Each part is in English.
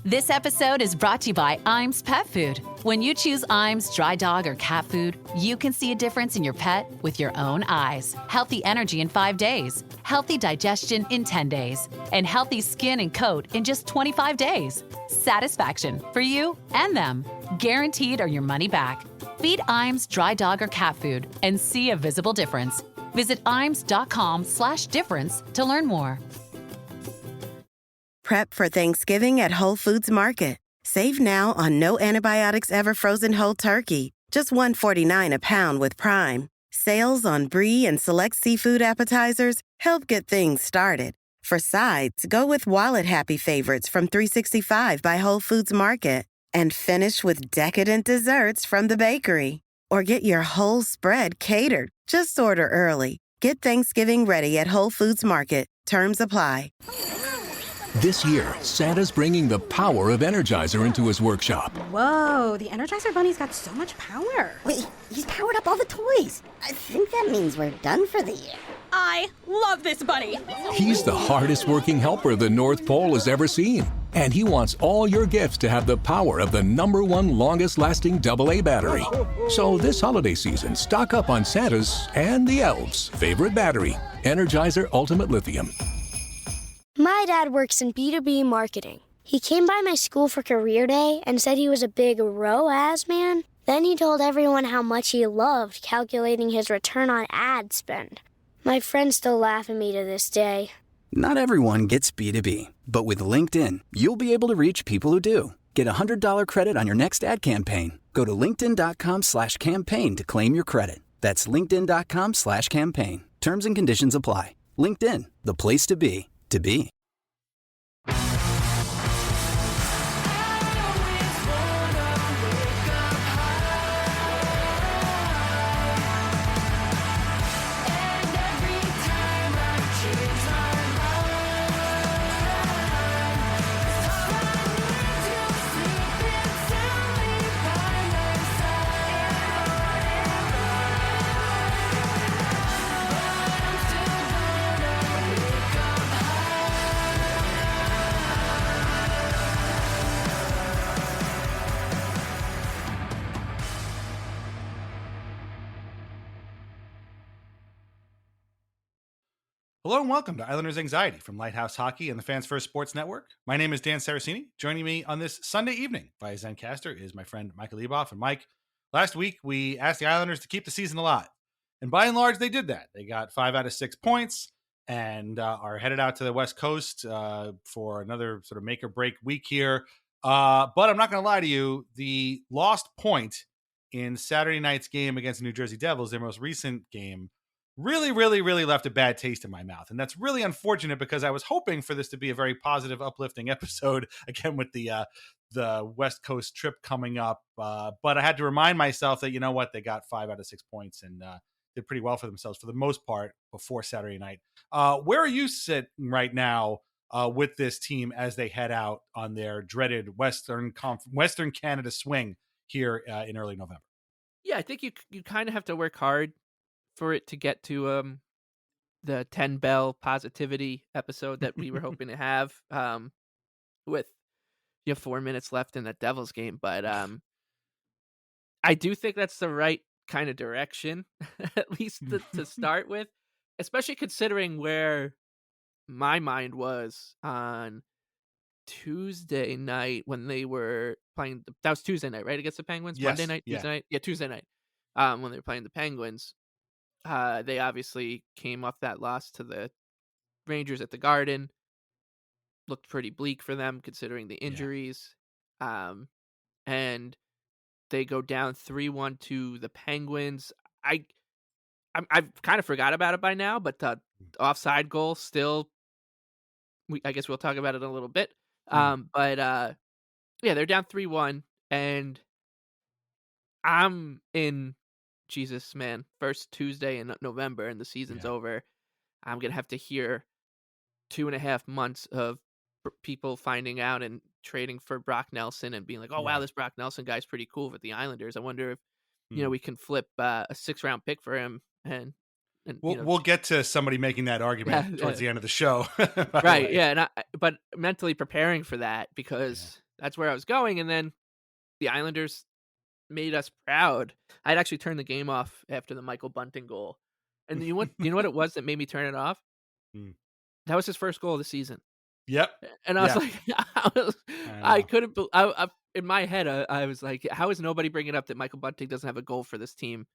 This episode is brought to you by Iams Pet Food. When you choose Iams dry dog or cat food, you can see a difference in your pet with your own eyes. Healthy energy in 5 days, healthy digestion in 10 days, and healthy skin and coat in just 25 days. Satisfaction for you and them. Guaranteed or your money back. Feed Iams dry dog or cat food and see a visible difference. Visit iams.com/difference to learn more. Prep for Thanksgiving at Whole Foods Market. Save now on no antibiotics ever frozen whole turkey, just $1.49 a pound with Prime. Sales on brie and select seafood appetizers help get things started. For sides, go with wallet-happy favorites from 365 by Whole Foods Market. And finish with decadent desserts from the bakery. Or get your whole spread catered. Just order early. Get Thanksgiving ready at Whole Foods Market. Terms apply. This year, Santa's bringing the power of Energizer into his workshop. Whoa, the Energizer Bunny's got so much power. Wait, he's powered up all the toys. I think that means we're done for the year. I love this bunny. He's the hardest working helper the North Pole has ever seen. And he wants all your gifts to have the power of the #1 longest lasting AA battery. So this holiday season, stock up on Santa's and the elves' favorite battery, Energizer Ultimate Lithium. My dad works in B2B marketing. He came by my school for career day and said he was a big ROAS man. Then he told everyone how much he loved calculating his return on ad spend. My friends still laugh at me to this day. Not everyone gets B2B, but with LinkedIn, you'll be able to reach people who do. Get a $100 credit on your next ad campaign. Go to linkedin.com/campaign to claim your credit. That's linkedin.com/campaign. Terms and conditions apply. LinkedIn, the place to be. To be. Hello and welcome to Islanders Anxiety from Lighthouse Hockey and the Fans First Sports Network. My name is Dan Saracini. Joining me on this Sunday evening via Zencaster is my friend Michael Leboff. And Mike, last week we asked the Islanders to keep the season alive. And by and large, they did that. They got 5 out of 6 points and are headed out to the West Coast for another sort of make or break week here. But I'm not going to lie to you. The lost point in Saturday night's game against the New Jersey Devils, their most recent game, really left a bad taste in my mouth. And that's really unfortunate because I was hoping for this to be a very positive, uplifting episode, again, with the West Coast trip coming up. But I had to remind myself that, you know what, they got 5 out of 6 points and did pretty well for themselves for the most part before Saturday night. Where are you sitting right now with this team as they head out on their dreaded Western Canada swing here in early November? Yeah, I think you kind of have to work hard for it to get to the 10 bell positivity episode that we were hoping to have with 4 minutes left in that Devils game. But I do think that's the right kind of direction, at least to start with, especially considering where my mind was on Tuesday night when they were playing. That was Tuesday night, right? Against the Penguins? Yes, Monday night? yeah. Tuesday night? Yeah, Tuesday night. When they were playing the Penguins. They obviously came off that loss to the Rangers at the Garden. Looked pretty bleak for them considering the injuries. And they go down 3-1 to the Penguins. I've kind of forgot about it by now, but the offside goal still, I guess we'll talk about it in a little bit. But they're down 3-1 and I'm in Jesus, man, first Tuesday in November and the season's over. I'm going to have to hear 2.5 months of people finding out and trading for Brock Nelson and being like, oh, wow, this Brock Nelson guy's pretty cool with the Islanders. I wonder if, we can flip a 6th-round pick for him. And we'll get to somebody making that argument towards the end of the show. Right, yeah. But mentally preparing for that because that's where I was going. And then the Islanders made us proud. I'd actually turned the game off after the Michael Bunting goal. And you know what it was that made me turn it off? Mm. That was his first goal of the season. Yep. And I was Yeah. like, I I know. couldn't. In my head, I was like, how is nobody bringing up that Michael Bunting doesn't have a goal for this team?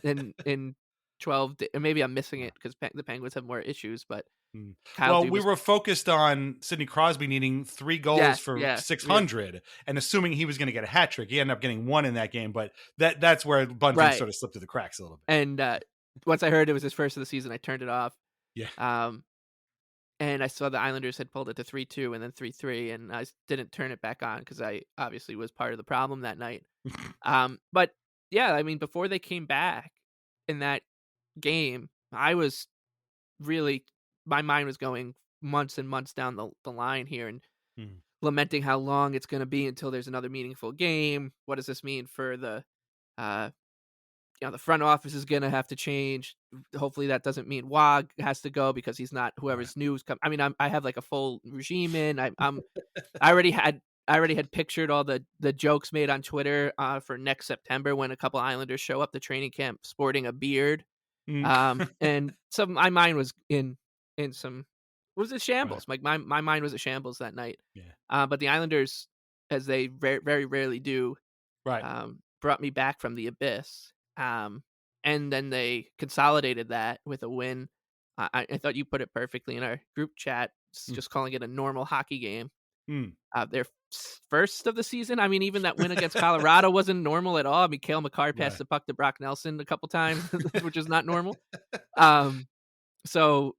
In 12, maybe I'm missing it because the Penguins have more issues. But Mm. Kyle Well, we Dubas, were focused on Sidney Crosby needing 3 goals for yeah, 600 and assuming he was going to get a hat trick. He ended up getting 1 in that game, but that's where Bunting right. sort of slipped through the cracks a little bit. And once I heard it was his first of the season, I turned it off. Yeah. And I saw the Islanders had pulled it to 3-2 and then 3-3, and I didn't turn it back on because I obviously was part of the problem that night. But yeah, I mean, before they came back in that game, I was really, my mind was going months and months down the line here and Mm. lamenting how long it's going to be until there's another meaningful game. What does this mean for the, the front office is going to have to change. Hopefully that doesn't mean Wag has to go because he's not whoever's news come. I mean, I have like a full regime in. I already had pictured all the jokes made on Twitter for next September when a couple Islanders show up to training camp sporting a beard. And so my mind was in some, was it shambles? Right. Like my mind was a shambles that night. Yeah. But the Islanders, as they very rarely do, Right. brought me back from the abyss. And then they consolidated that with a win. I thought you put it perfectly in our group chat, just calling it a normal hockey game. Mm. Their first of the season. I mean, even that win against Colorado wasn't normal at all. I mean, Cale Makar passed the puck to Brock Nelson a couple times, which is not normal. So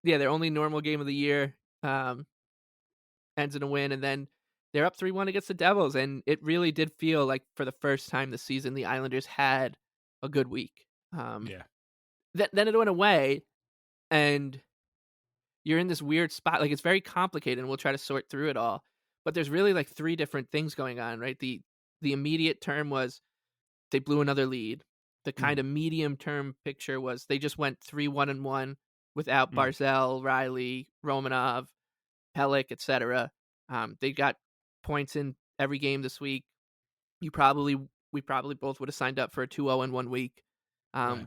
yeah, their only normal game of the year ends in a win, and then they're up 3-1 against the Devils, and it really did feel like for the first time this season, the Islanders had a good week. Yeah. Then it went away, and you're in this weird spot. Like, it's very complicated, and we'll try to sort through it all. But there's really like 3 different things going on, right? The immediate term was they blew another lead. The kind of medium term picture was they just went 3-1-1 without Barzal, Riley, Romanov, Pellick, etc. They got points in every game this week. We probably both would have signed up for a 2-0-1 week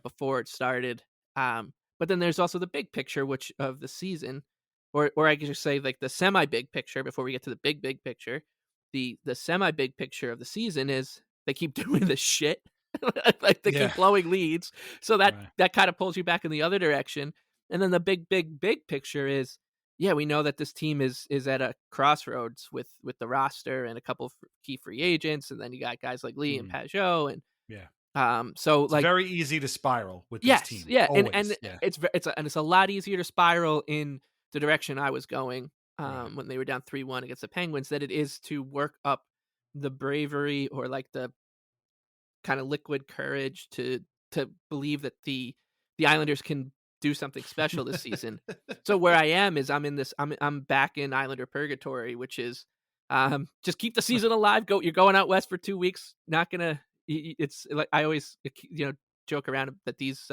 before it started. But then there's also the big picture, which of the season, or I could just say like the semi big picture before we get to the big picture. The semi big picture of the season is they keep doing this shit, like they keep blowing leads, so that kind of pulls you back in the other direction. And then the big picture is, yeah, we know that this team is at a crossroads with the roster and a couple of key free agents, and then you got guys like Lee and Pajot, and so it's like very easy to spiral with this team. Yeah, always. and it's a lot easier to spiral in the direction I was going when they were down 3-1 against the Penguins than it is to work up the bravery or like the kind of liquid courage to believe that the Islanders can do something special this season. So where I am is I'm back in Islander purgatory, which is just keep the season alive. You're going out west for 2 weeks. Not gonna. It's like I always joke around that these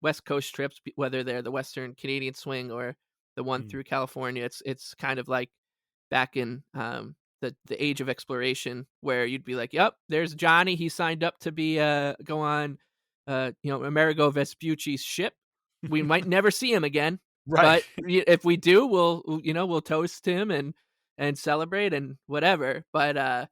West Coast trips, whether they're the Western Canadian swing or the one through California, it's kind of like back in the age of exploration where you'd be like, yep, there's Johnny. He signed up to be go on Amerigo Vespucci's ship. We might never see him again, right? But if we do, we'll toast him and celebrate and whatever. But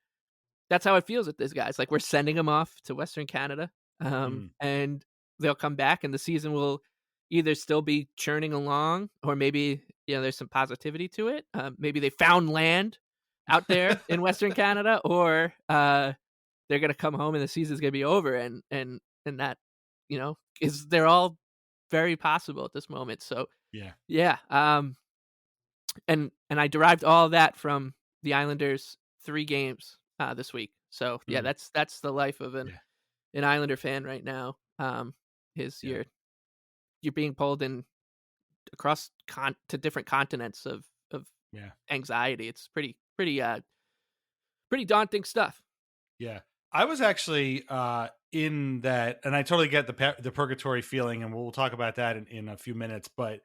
that's how it feels with these guys. Like we're sending them off to Western Canada, and they'll come back, and the season will either still be churning along, or maybe there's some positivity to it. Maybe they found land out there in Western Canada, or they're gonna come home and the season's gonna be over, and that they're all very possible at this moment. So yeah. And I derived all of that from the Islanders' 3 games this week. So yeah, that's the life of an Islander fan right now. You're being pulled in across to different continents of anxiety. It's pretty daunting stuff. Yeah. I was actually in that, and I totally get the purgatory feeling, and we'll talk about that in a few minutes. But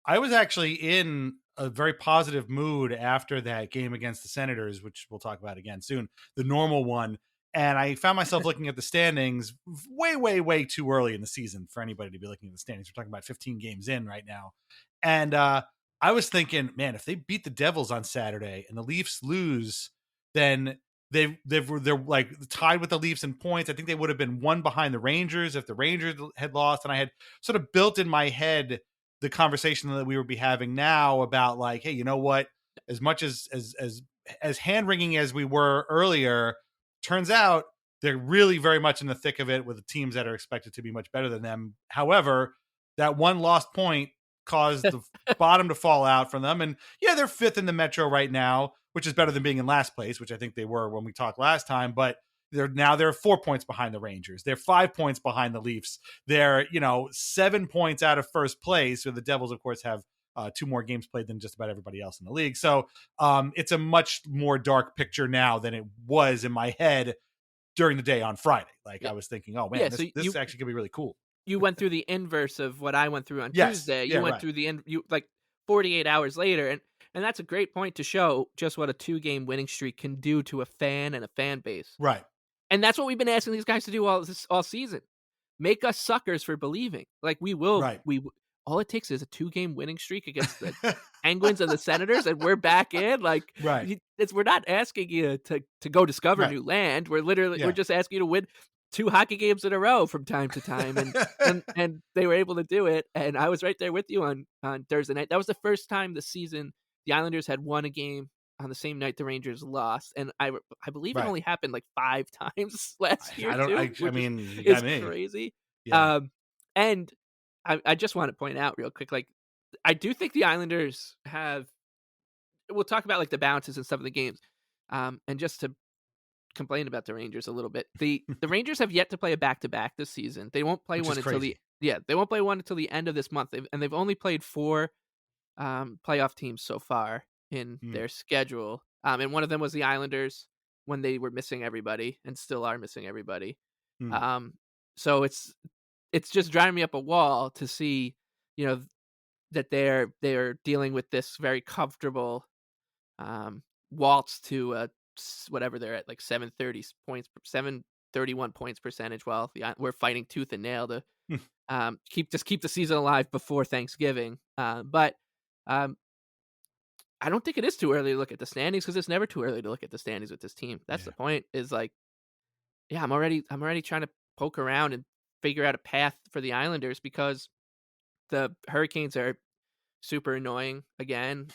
I was actually in a very positive mood after that game against the Senators, which we'll talk about again soon, the normal one. And I found myself looking at the standings way, way, way too early in the season for anybody to be looking at the standings. We're talking about 15 games in right now. And I was thinking, man, if they beat the Devils on Saturday and the Leafs lose, then they're like tied with the Leafs in points. I think they would have been one behind the Rangers if the Rangers had lost. And I had sort of built in my head the conversation that we would be having now about like, hey, you know what? As much as hand wringing as we were earlier, turns out they're really very much in the thick of it with the teams that are expected to be much better than them. However, that one lost point caused the bottom to fall out from them. And yeah, they're fifth in the Metro right now, which is better than being in last place, which I think they were when we talked last time. But they're 4 points behind the Rangers. They're 5 points behind the Leafs. They're 7 points out of first place. So the Devils, of course, have 2 more games played than just about everybody else in the league. So it's a much more dark picture now than it was in my head during the day on Friday. Like I was thinking, oh man, this actually could be really cool. You went through the inverse of what I went through on Tuesday. You went through the 48 hours later, and that's a great point to show just what a 2-game winning streak can do to a fan and a fan base. Right. And that's what we've been asking these guys to do all season. Make us suckers for believing. Like we will. Right. All it takes is a 2-game winning streak against the Penguins and the Senators, and we're back in. Like, right. We're not asking you to go discover new land. We're literally we're just asking you to win 2 hockey games in a row from time to time, and they were able to do it. And I was right there with you on Thursday night. That was the first time this season the Islanders had won a game on the same night the Rangers lost, and I believe it only happened like 5 times last year. I mean, it's crazy. Yeah. And I just want to point out real quick, like I do think the Islanders have. We'll talk about like the bounces and stuff of the games, and just to complain about the Rangers a little bit. The Rangers have yet to play a back-to-back this season. They won't play one until they won't play one until the end of this month, and they've only played 4 playoff teams so far in their schedule. And one of them was the Islanders when they were missing everybody and still are missing everybody. So it's just driving me up a wall to see, that they're dealing with this very comfortable waltz to whatever they're at, like 731 points percentage. While we're fighting tooth and nail to keep the season alive before Thanksgiving. But I don't think it is too early to look at the standings, because it's never too early to look at the standings with this team. That's the point. Is like, I'm already trying to poke around and figure out a path for the Islanders, because the Hurricanes are super annoying again.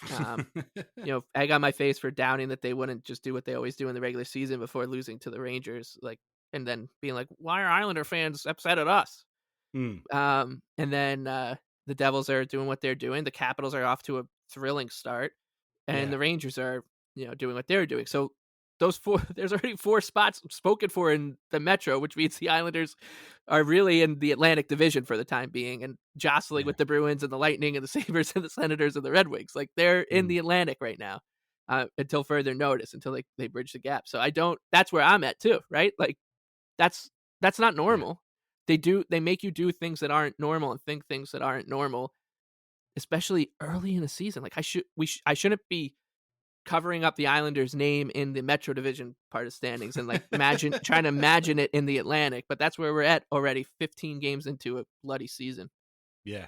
Egg on my face for doubting that they wouldn't just do what they always do in the regular season before losing to the Rangers, like, and then being like, why are Islander fans upset at us? And then the Devils are doing what they're doing. The Capitals are off to a thrilling start, and the Rangers are, doing what they're doing. So there's already 4 spots spoken for in the Metro, which means the Islanders are really in the Atlantic Division for the time being, and jostling with the Bruins and the Lightning and the Sabres and the Senators and the Red Wings. Like, they're in the Atlantic right now, until further notice, until they bridge the gap. So that's where I'm at too, right? Like, that's not normal. They make you do things that aren't normal and think things that aren't normal, especially early in the season. Like, I shouldn't be covering up the Islanders' name in the Metro Division part of standings and like trying to imagine it in the Atlantic, but that's where we're at already, 15 games into a bloody season. Yeah,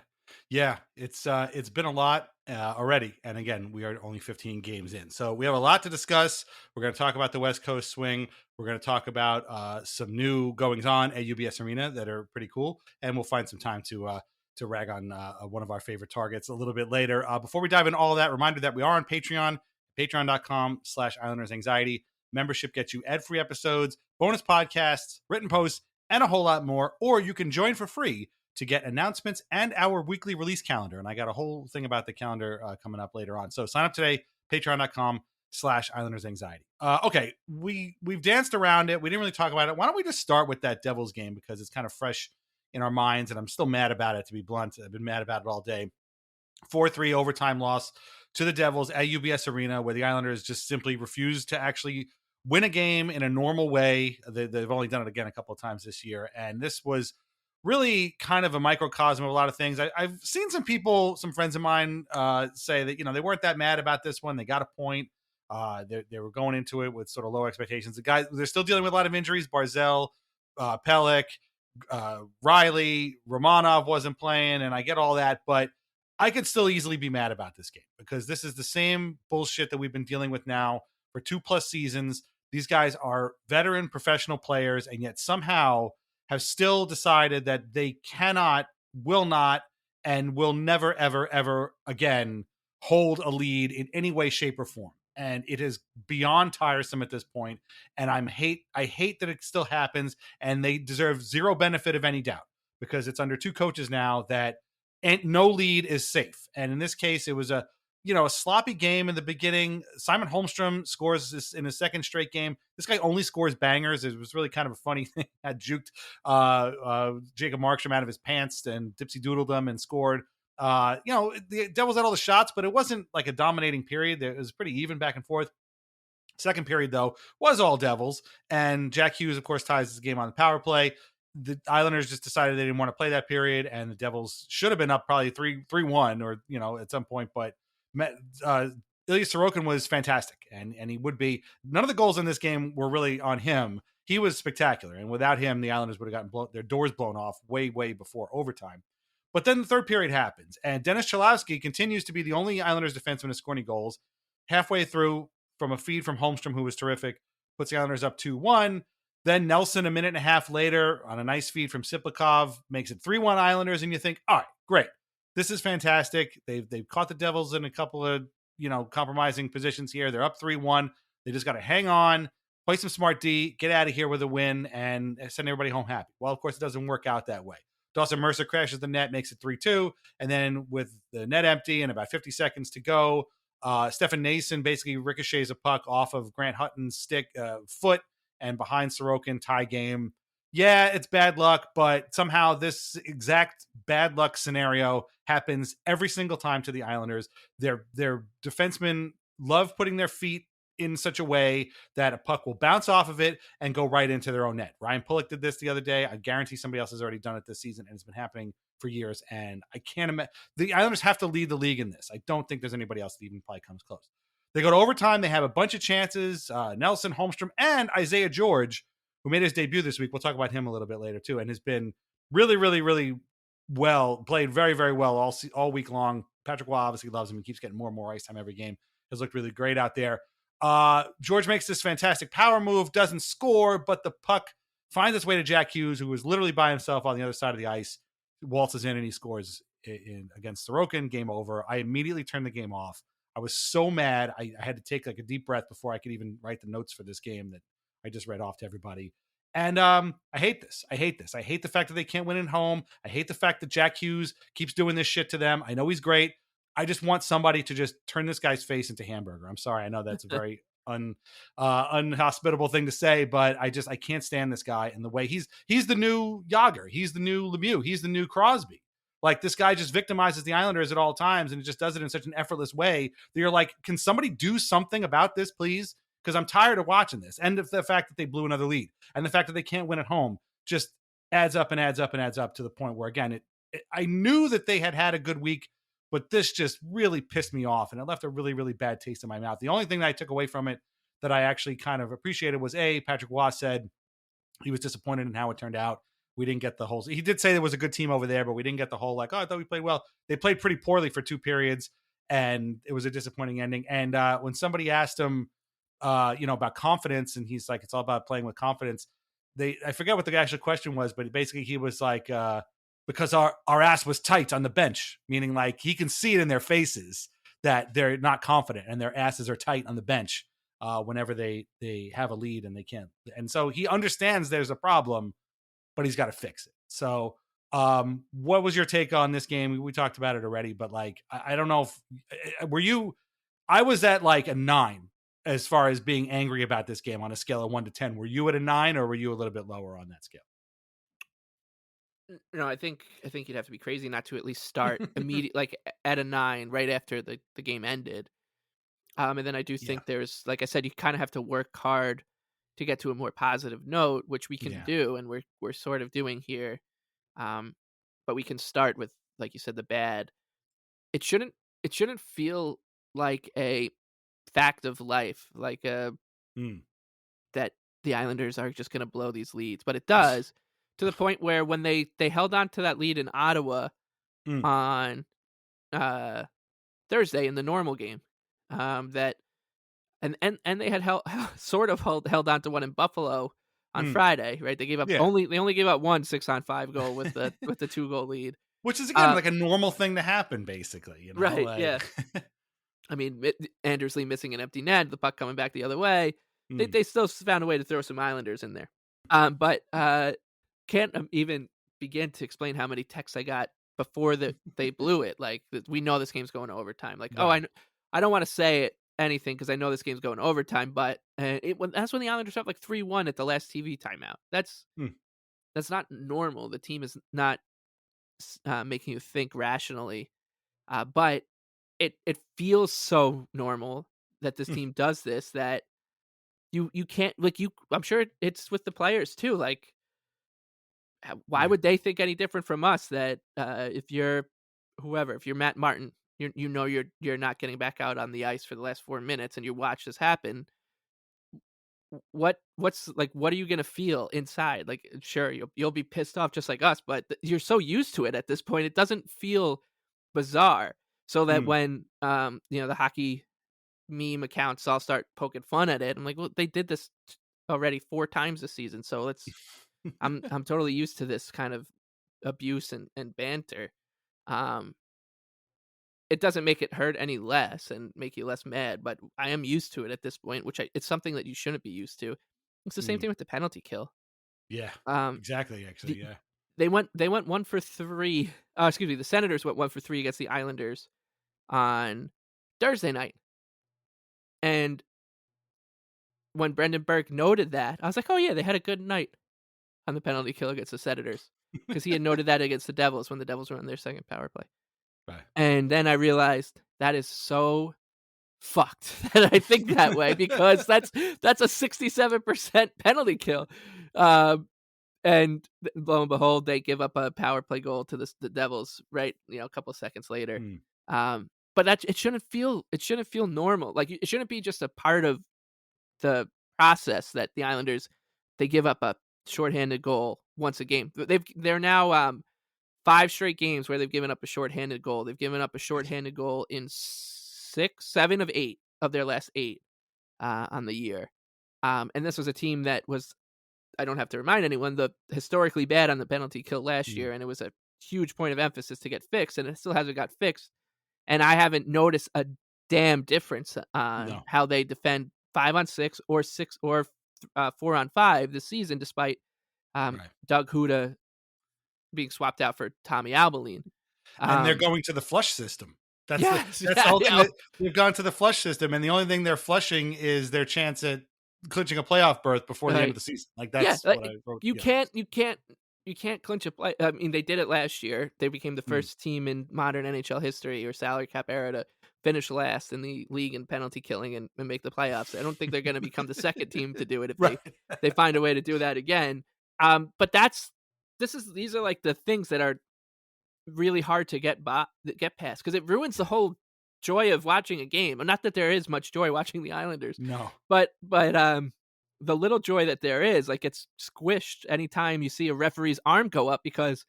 it's been a lot already, and again, we are only 15 games in, so we have a lot to discuss. We're going to talk about the West Coast swing. We're going to talk about some new goings on at UBS Arena that are pretty cool, and we'll find some time to rag on one of our favorite targets a little bit later. Before we dive into all of that, reminder that we are on Patreon. Patreon.com/IslandersAnxiety. Membership gets you ad-free episodes, bonus podcasts, written posts, and a whole lot more. Or you can join for free to get announcements and our weekly release calendar. And I got a whole thing about the calendar coming up later on. So sign up today, patreon.com/IslandersAnxiety. Okay, we've danced around it. We didn't really talk about it. Why don't we just start with that Devils game, because it's kind of fresh in our minds, and I'm still mad about it, to be blunt. I've been mad about it all day. 4-3 overtime loss to the Devils at UBS Arena, where the Islanders just simply refused to actually win a game in a normal way. They've only done it again a couple of times this year, and this was really kind of a microcosm of a lot of things. I've seen some people, some friends of mine, say that they weren't that mad about this one. They got a point. They were going into it with sort of low expectations. The guys, they're still dealing with a lot of injuries. Barzell, Pelech, Riley, Romanov wasn't playing, and I get all that, but I could still easily be mad about this game because this is the same bullshit that we've been dealing with now for 2+ seasons. These guys are veteran professional players, and yet somehow have still decided that they cannot, will not, and will never, ever, ever again hold a lead in any way, shape, or form. And it is beyond tiresome at this point. And I hate that it still happens, and they deserve zero benefit of any doubt because it's under 2 coaches now that and no lead is safe. And in this case, it was a sloppy game in the beginning. Simon Holmstrom scores this in his 2nd straight game. This guy only scores bangers. It was really kind of a funny thing. Had juked Jacob Markstrom out of his pants and dipsy doodled them and scored. The Devils had all the shots, but it wasn't like a dominating period. It was pretty even back and forth. Second period, though, was all Devils. And Jack Hughes, of course, ties this game on the power play. The Islanders just decided they didn't want to play that period, and the Devils should have been up probably 3-1 or, at some point. But Ilya Sorokin was fantastic, and he would be. None of the goals in this game were really on him. He was spectacular, and without him, the Islanders would have gotten their doors blown off way, way before overtime. But then the third period happens, and Dennis Cholowski continues to be the only Islanders defenseman to score any goals. Halfway through, from a feed from Holmstrom, who was terrific, puts the Islanders up 2-1. Then Nelson, a minute and a half later, on a nice feed from Siplikov, makes it 3-1 Islanders, and you think, all right, great. This is fantastic. They've caught the Devils in a couple of, compromising positions here. They're up 3-1. They just got to hang on, play some smart D, get out of here with a win, and send everybody home happy. Well, of course, it doesn't work out that way. Dawson Mercer crashes the net, makes it 3-2. And then with the net empty and about 50 seconds to go, Stefan Nason basically ricochets a puck off of Grant Hutton's foot and behind Sorokin, tie game. Yeah, it's bad luck, but somehow this exact bad luck scenario happens every single time to the Islanders. Their defensemen love putting their feet in such a way that a puck will bounce off of it and go right into their own net. Ryan Pulock did this the other day. I guarantee somebody else has already done it this season, and it's been happening for years. And I can't imagine the Islanders have to lead the league in this. I don't think there's anybody else that even probably comes close. They go to overtime. They have a bunch of chances. Nelson, Holmstrom, and Isaiah George, who made his debut this week. We'll talk about him a little bit later too, and has been really, really, really well, played very, very well all week long. Patrick Waugh obviously loves him. He keeps getting more and more ice time every game. Has looked really great out there. George makes this fantastic power move, doesn't score, but the puck finds its way to Jack Hughes, who was literally by himself on the other side of the ice, waltzes in, and he scores against Sorokin. Game over. I immediately turned the game off. I was so mad. I had to take like a deep breath before I could even write the notes for this game that I just read off to everybody. And I hate this. I hate the fact that they can't win at home. I hate the fact that Jack Hughes keeps doing this shit to them. I know he's great. I just want somebody to just turn this guy's face into hamburger. I'm sorry. I know that's a very unhospitable thing to say, but I can't stand this guy and the way he's the new Yager. He's the new Lemieux. He's the new Crosby. Like, this guy just victimizes the Islanders at all times, and it just does it in such an effortless way that you're like, can somebody do something about this, please? Because I'm tired of watching this. And the fact that they blew another lead and the fact that they can't win at home just adds up and adds up and adds up to the point where, again, I knew that they had a good week, but this just really pissed me off, and it left a really, really bad taste in my mouth. The only thing that I took away from it that I actually kind of appreciated was, Patrick Waugh said he was disappointed in how it turned out. We didn't get the whole. He did say there was a good team over there, but we didn't get the whole like, oh, I thought we played well. They played pretty poorly for 2 periods, and it was a disappointing ending. And when somebody asked him, about confidence, and he's like, it's all about playing with confidence. I forget what the actual question was, but basically he was like, because our ass was tight on the bench, meaning like he can see it in their faces that they're not confident and their asses are tight on the bench whenever they have a lead and they can't. And so he understands there's a problem, but he's got to fix it. So what was your take on this game? We talked about it already, but like, I don't know if I was at like a 9 as far as being angry about this game on a scale of 1 to 10. Were you at a 9, or were you a little bit lower on that scale? No, I think you'd have to be crazy not to at least start immediately, like at a 9 right after the game ended. And then I do think there's, like I said, you kind of have to work hard to get to a more positive note, which we can do, and we're sort of doing here. But we can start with, like you said, the bad. It shouldn't it shouldn't feel like a fact of life, like Mm. that the Islanders are just going to blow these leads, but it does, to the point where when they held on to that lead in Ottawa Mm. on uh, Thursday in the normal game, that and they had held sort of held on to one in Buffalo on Mm. Friday, right? Yeah. They only gave up one 6-on-5 goal with the 2-goal lead. Which is, again, like a normal thing to happen, basically, Right, like yeah. I mean, Anders Lee missing an empty net, the puck coming back the other way. Mm. They still found a way to throw some Islanders in there. But can't even begin to explain how many texts I got before they blew it. Like, we know this game's going to overtime. Like, Right. I don't want to say anything because I know this game's going to overtime. But that's when the Islanders have like 3-1 at the last TV timeout. That's Mm. not normal. The team is not making you think rationally. But it feels so normal that this Mm. team does this, that you can't, like, I'm sure it's with the players too. Like, why Yeah. would they think any different from us? That if you're whoever, if you're Matt Martin, you're not getting back out on the ice for the last 4 minutes, and you watch this happen. What are you gonna feel inside? Like, sure, you'll be pissed off just like us, but you're so used to it at this point, it doesn't feel bizarre. So that Mm. when the hockey meme accounts all start poking fun at it, I'm like, well, they did this already 4 times this season, so I'm totally used to this kind of abuse and banter. Um, it doesn't make it hurt any less and make you less mad, but I am used to it at this point, which it's something that you shouldn't be used to. It's the same Mm. thing with the penalty kill. Yeah. Um, Exactly, actually, the, yeah. they went 1 for 3. Excuse me, the Senators went 1 for 3 against the Islanders on Thursday night, and when Brendan Burke noted that, I was like, oh yeah, they had a good night on the penalty kill against the Senators, because he had noted that against the Devils when the Devils were on their second power play. Right. And then I realized that is so fucked that I think that way, because that's a 67% penalty kill. And lo and behold, they give up a power play goal to the Devils, right? A couple seconds later. Mm. But it shouldn't feel normal. Like, it shouldn't be just a part of the process that the Islanders, they give up a shorthanded goal once a game. They're now 5 straight games where they've given up a shorthanded goal. They've given up a shorthanded goal in 7 of 8 of their last 8 on the year. And this was a team that was, I don't have to remind anyone, the historically bad on the penalty kill last year, and it was a huge point of emphasis to get fixed, and it still hasn't got fixed. And I haven't noticed a damn difference on how they defend 5-on-6 or 4-on-5 this season, despite Doug Huda being swapped out for Tommy Albaline. And they're going to the flush system. That's yes, the ultimate. They've gone to the flush system, and the only thing they're flushing is their chance at clinching a playoff berth before the end of the season. Like, that's what I wrote. You can't clinch a play. I mean, they did it last year. They became the first team in modern NHL history or salary cap era to finish last in the league in penalty killing and make the playoffs. I don't think they're going to become the second team to do it if they find a way to do that again. But these are like the things that are really hard to get past, because it ruins the whole joy of watching a game. Not that there is much joy watching the Islanders, no, but the little joy that there is, like, gets squished anytime you see a referee's arm go up, because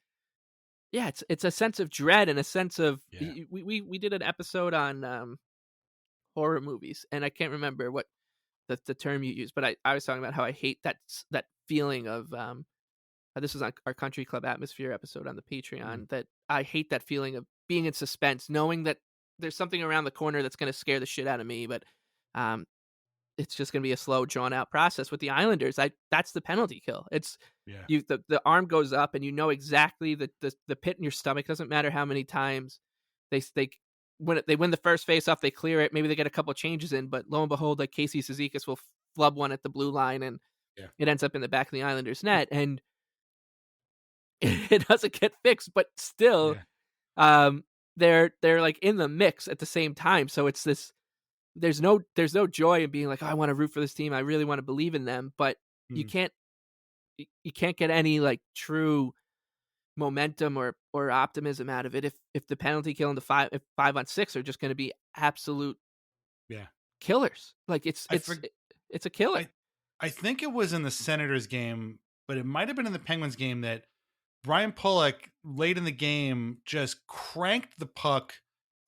it's a sense of dread and a sense of we did an episode on horror movies, and I can't remember what the term you used, but I was talking about how I hate that feeling of this was on our Country Club Atmosphere episode on the Patreon, that I hate that feeling of being in suspense, knowing that there's something around the corner that's going to scare the shit out of me, but it's just going to be a slow, drawn out process. With the Islanders, that's the penalty kill. It's the arm goes up, and you know exactly the pit in your stomach. Doesn't matter how many times they win the first face off, they clear it. Maybe they get a couple changes in, but lo and behold, like, Casey Cizikas will flub one at the blue line, and it ends up in the back of the Islanders' net, and it doesn't get fixed. But still, they're like in the mix at the same time. So it's this. There's no joy in being like, oh, I want to root for this team. I really want to believe in them, but you can't get any like true momentum or optimism out of it if the penalty kill and the 5-on-6 are just going to be absolute Yeah. killers. Like it's a killer. I think it was in the Senators game, but it might have been in the Penguins game that Brian Pullock late in the game just cranked the puck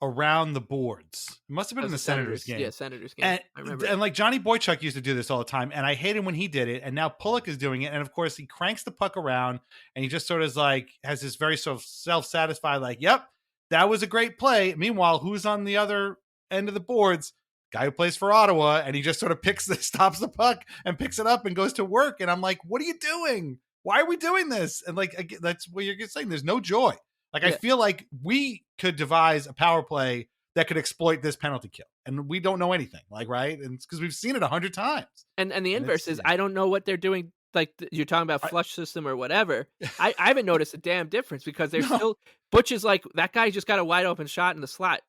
around the boards. It must have been in the Senators game. Yeah, Senators game. I remember. And like Johnny Boychuk used to do this all the time, and I hated when he did it. And now Pullock is doing it, and of course he cranks the puck around, and he just sort of is like has this very sort of self-satisfied, like, "Yep, that was a great play." Meanwhile, who's on the other end of the boards? Guy who plays for Ottawa, and he just sort of stops the puck and picks it up and goes to work. And I'm like, "What are you doing? Why are we doing this?" And like that's what you're saying. There's no joy. Like, I feel like we could devise a power play that could exploit this penalty kill, and we don't know anything. Like, right? And it's because we've seen it 100 times. And the inverse is, I don't know what they're doing. Like you're talking about flush system or whatever. I haven't noticed a damn difference because they're still Butch is like that guy just got a wide open shot in the slot,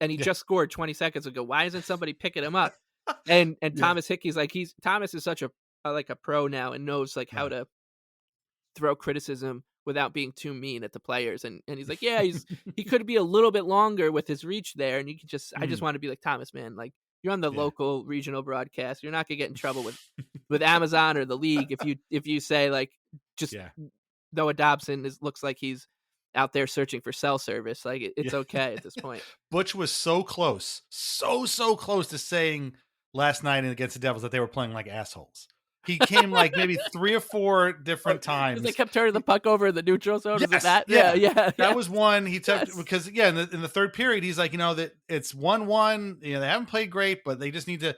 and he just scored 20 seconds ago. Why isn't somebody picking him up? And Thomas Hickey's like Thomas is such a pro now and knows like how to throw criticism without being too mean at the players, and he's like, he could be a little bit longer with his reach there, and you can just I just want to be like, Thomas, man, like you're on the local regional broadcast, you're not gonna get in trouble with Amazon or the league if you say like just Noah Dobson looks like he's out there searching for cell service, like it's okay at this point. Butch was so close to saying last night against the Devils that they were playing like assholes. He came like maybe 3 or 4 different times. They kept turning the puck over in the neutral zone. Yes, Is it that? Yeah. That was one he took because in the third period he's like, that it's 1-1. They haven't played great, but they just need to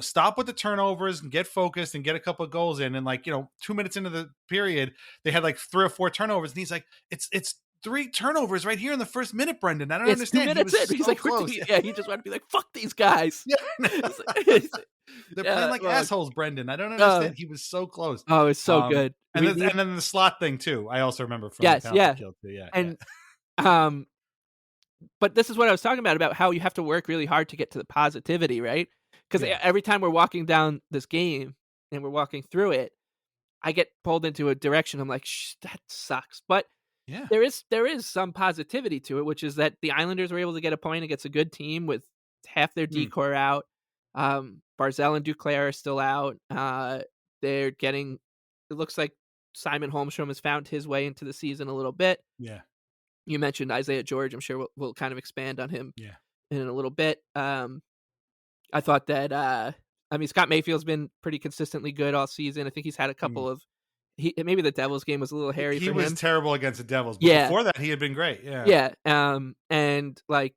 stop with the turnovers and get focused and get a couple of goals in. And 2 minutes into the period, they had like 3 or 4 turnovers, and he's like, it's 3 turnovers right here in the first minute, Brendan. I don't understand. 2 minutes in. He's like, close. He just wanted to be like, fuck these guys. They're playing like assholes, Brendan. I don't understand. He was so close. Oh, it's so good. And then the slot thing too. I also remember from the penalty kill too. Yeah. And but this is what I was talking about how you have to work really hard to get to the positivity, right? Because every time we're walking down this game and we're walking through it, I get pulled into a direction. I'm like, that sucks. But there is some positivity to it, which is that the Islanders were able to get a point against a good team with half their decor out. Barzal and Duclair are still out. They're getting. It looks like Simon Holmstrom has found his way into the season a little bit. Yeah. You mentioned Isaiah George. I'm sure we'll kind of expand on him. In a little bit. I thought that. Scott Mayfield's been pretty consistently good all season. I think he's had a couple of. Maybe the Devils game was a little hairy for him. He was terrible against the Devils. But before that, he had been great. Yeah. And like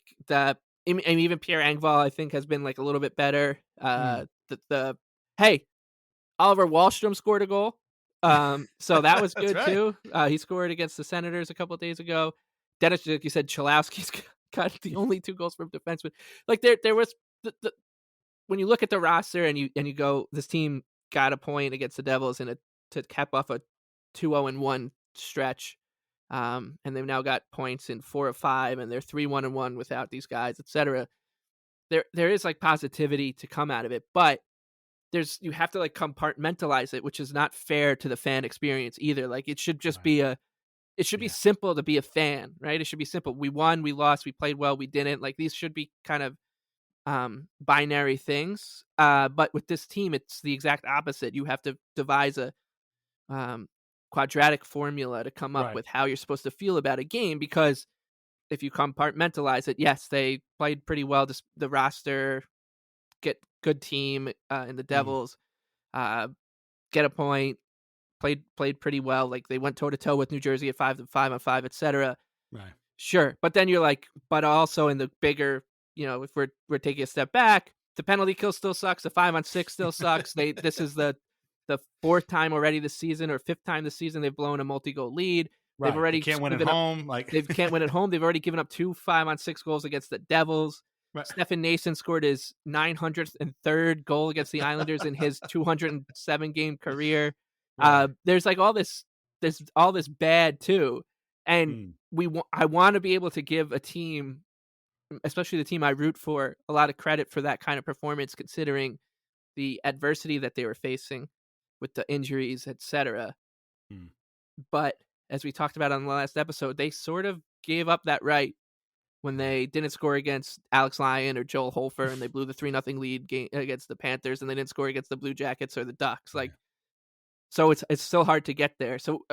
even Pierre Engvall, I think, has been like a little bit better. Oliver Wahlstrom scored a goal. So that was good too. He scored against the Senators a couple of days ago. Dennis, like you said, Chalowski's got the only 2 goals from defensemen. Like there was when you look at the roster and you go, this team got a point against the Devils to cap off a 2-0-1 stretch. And they've now got points in 4 of 5, and they're 3-1-1 without these guys, etc. There is like positivity to come out of it, but you have to like compartmentalize it, which is not fair to the fan experience either. Like it should just be be simple to be a fan, right? It should be simple. We won, we lost, we played well, we didn't. Like these should be kind of binary things. But with this team, it's the exact opposite. You have to devise a quadratic formula to come up with how you're supposed to feel about a game, because if you compartmentalize it, yes, they played pretty well. Just the roster, get good team in the Devils, get a point, played pretty well. Like they went toe to toe with New Jersey at 5-5-5, etc. Right. Sure, but then you're like, but also in the bigger, if we're taking a step back, the penalty kill still sucks. The 5-on-6 still sucks. This is the 4th time already this season, or 5th time this season they've blown a multi-goal lead. Right. They've already can't win at home. They can't win at home. They've already given up 2 5-on-6 goals against the Devils. Right. Stefan Nason scored his 903rd goal against the Islanders in his 207 game career. Right. There's like all this bad too, and I want to be able to give a team, especially the team I root for, a lot of credit for that kind of performance, considering the adversity that they were facing with the injuries, etc. But as we talked about on the last episode, they sort of gave up that right when they didn't score against Alex Lyon or Joel Holfer, and they blew the 3-0 lead game against the Panthers, and they didn't score against the Blue Jackets or the Ducks. Like, so it's still hard to get there. So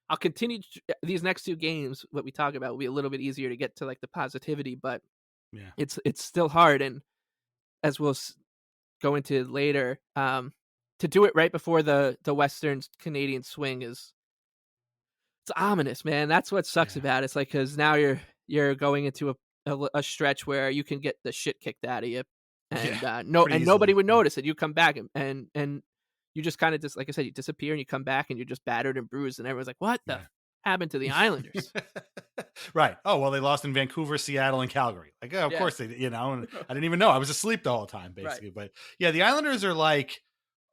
I'll continue these next two games. What we talk about will be a little bit easier to get to like the positivity, but it's still hard. And as we'll go into later, to do it right before the Western Canadian swing it's ominous, man. That's what sucks about it. It's like, because now you're going into a stretch where you can get the shit kicked out of you, and nobody would notice it. You come back and you just kind of just, like I said, you disappear and you come back and you're just battered and bruised, and everyone's like, "What the happened to the Islanders?" Right. Oh, well, they lost in Vancouver, Seattle, and Calgary. Like, of course they, and I didn't even know. I was asleep the whole time, basically. Right. But yeah, the Islanders are like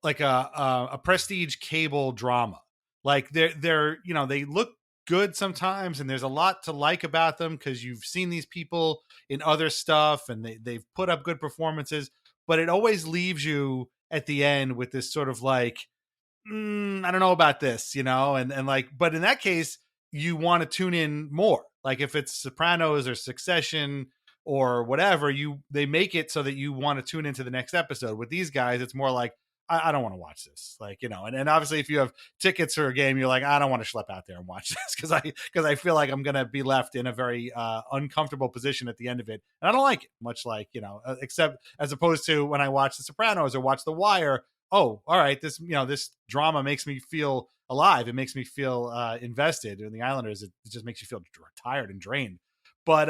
a prestige cable drama. Like they're they look good sometimes, and there's a lot to like about them because you've seen these people in other stuff, and they've put up good performances. But it always leaves you at the end with this sort of like, I don't know about this, and like, but in that case, you want to tune in more. Like if it's Sopranos or Succession or whatever, they make it so that you want to tune into the next episode. With these guys, it's more like, I don't want to watch this. Like, and obviously if you have tickets for a game, you're like, I don't want to schlep out there and watch this because I feel like I'm going to be left in a very uncomfortable position at the end of it. And I don't like it, much like, except as opposed to when I watch The Sopranos or watch The Wire. Oh, all right. This drama makes me feel alive. It makes me feel invested. In the Islanders, it just makes you feel tired and drained. But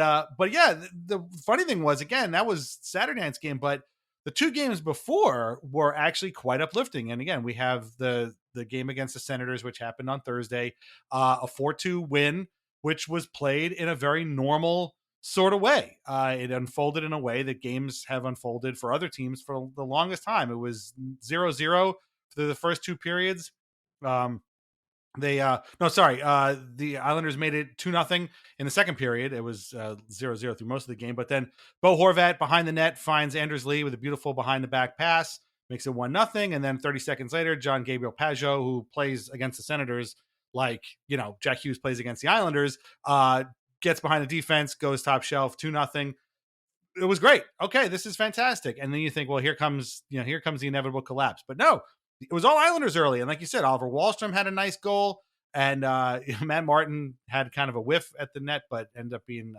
yeah, the funny thing was, again, that was Saturday night's game, but the two games before were actually quite uplifting. And again, we have the game against the Senators, which happened on Thursday, a 4-2 win, which was played in a very normal sort of way. It unfolded in a way that games have unfolded for other teams for the longest time. It was 0-0 through the first two periods. The Islanders made it 2-0 in the second period. It was 0-0 through most of the game, but then Bo Horvat behind the net finds Anders Lee with a beautiful behind the back pass, makes it 1-0. And then 30 seconds later, John Gabriel Pajot, who plays against the Senators like, Jack Hughes plays against the Islanders, gets behind the defense, goes top shelf, 2-0. It was great. Okay, this is fantastic. And then you think, well, here comes the inevitable collapse. But no, it was all Islanders early. And like you said, Oliver Wahlstrom had a nice goal. And Matt Martin had kind of a whiff at the net, but ended up being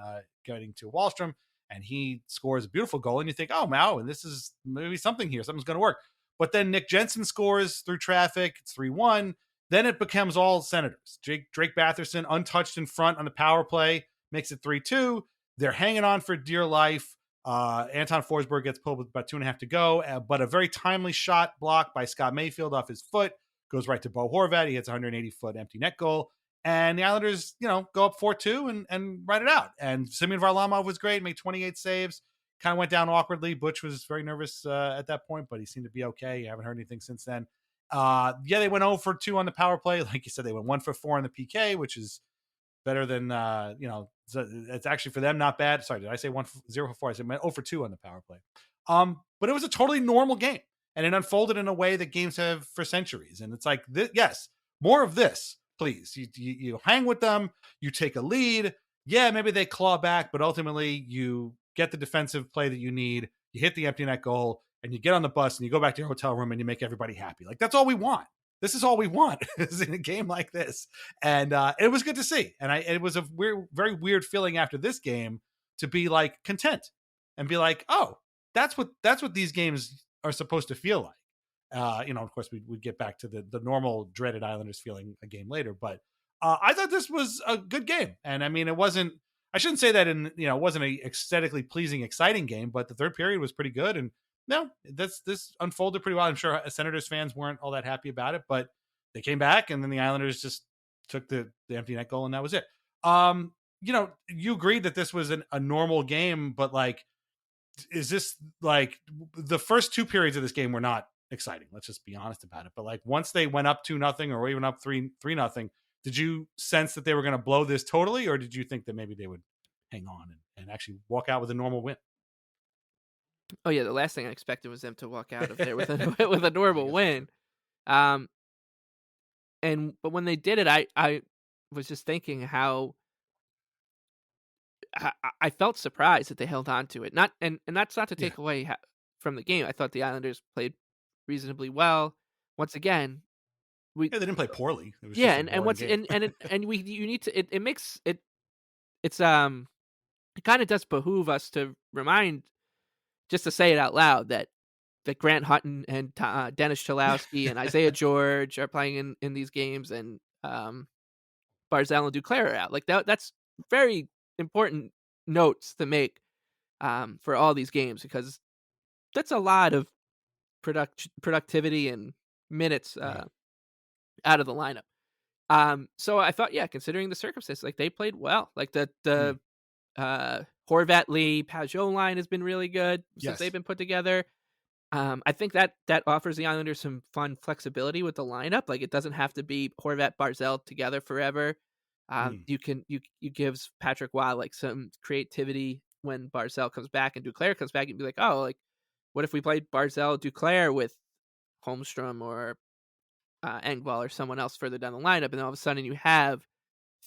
getting to Wahlstrom. And he scores a beautiful goal. And you think, oh, wow, and this is maybe something here. Something's going to work. But then Nick Jensen scores through traffic. It's 3-1. Then it becomes all Senators. Drake Batherson, untouched in front on the power play, makes it 3-2. They're hanging on for dear life. Anton Forsberg gets pulled with about 2.5 to go, but a very timely shot blocked by Scott Mayfield off his foot goes right to Bo Horvat. He hits a 180-foot empty net goal, and the Islanders, go up 4-2 and ride it out. And Semyon Varlamov was great, made 28 saves. Kind of went down awkwardly. Butch was very nervous at that point, but he seemed to be okay. You haven't heard anything since then. They went 0 for 2 on the power play. Like you said, they went 1 for 4 on the PK, which is better than, it's actually for them not bad. Sorry, did I say 0 for 4? I said 0 for 2 on the power play. But it was a totally normal game, and it unfolded in a way that games have for centuries. And it's like, yes, more of this, please. You hang with them, you take a lead. Yeah, maybe they claw back, but ultimately you get the defensive play that you need. You hit the empty net goal, and you get on the bus and you go back to your hotel room and you make everybody happy. Like, that's all we want. This is all we want is in a game like this. And it was good to see. And it was a very weird feeling after this game to be like content and be like, oh, that's what these games are supposed to feel like. Of course we'd get back to the normal dreaded Islanders feeling a game later, but I thought this was a good game. And I mean, I shouldn't say that it wasn't a aesthetically pleasing, exciting game, but the third period was pretty good. And no, this unfolded pretty well. I'm sure Senators fans weren't all that happy about it, but they came back, and then the Islanders just took the empty net goal, and that was it. You agreed that this was a normal game, but like, is this like the first two periods of this game were not exciting? Let's just be honest about it. But like once they went up 2-0 or even up 3-0, did you sense that they were going to blow this totally, or did you think that maybe they would hang on and actually walk out with a normal win? Oh yeah, the last thing I expected was them to walk out of there with a normal win. But when they did it, I was just thinking how I felt surprised that they held on to it. Not and that's not to Yeah. take away from the game. I thought the Islanders played reasonably well. Once again, we Yeah, they didn't play poorly. It was yeah, just a and boring what's game. and we you need to it makes it's it kind of does behoove us to remind just to say it out loud that Grant Hutton and Dennis Cholowski and Isaiah George are playing in these games, and Barzal and Duclair are out. Like that's very important notes to make for all these games, because that's a lot of productivity and minutes Right. out of the lineup. So I thought, yeah, considering the circumstances, like they played well. Like the Horvat Lee Pajot line has been really good since they've Yes. been put together. I think that offers the Islanders some fun flexibility with the lineup. Like it doesn't have to be Horvat Barzell together forever. You gives Patrick Waugh like some creativity when Barzell comes back and Duclair comes back, and be like, oh, like what if we played Barzell Duclair with Holmstrom or Engvall or someone else further down the lineup, and then all of a sudden you have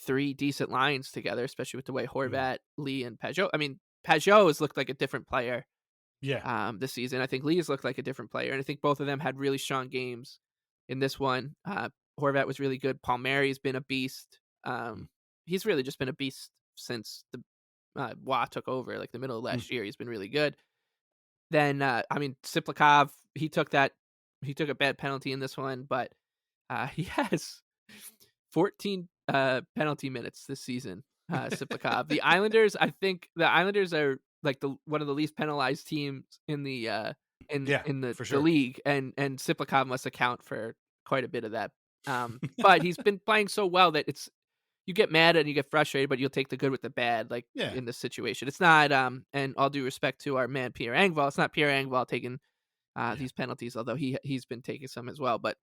three decent lines together, especially with the way Horvat, Lee, and Pajot. I mean, Pajot has looked like a different player this season. I think Lee has looked like a different player, and I think both of them had really strong games in this one. Horvat was really good. Palmieri's been a beast. He's really just been a beast since the Waugh took over, like the middle of last year. He's been really good. Then, I mean, Siplikov, he took a bad penalty in this one, but he has 14 penalty minutes this season, Siplikov. I think the Islanders are like one of the least penalized teams in the for the sure. league, and Siplikov must account for quite a bit of that. But he's been playing so well that you get mad and you get frustrated, but you'll take the good with the bad, like in this situation. It's not and all due respect to our man Pierre Engvall, it's not Pierre Engvall taking these penalties, although he's been taking some as well. But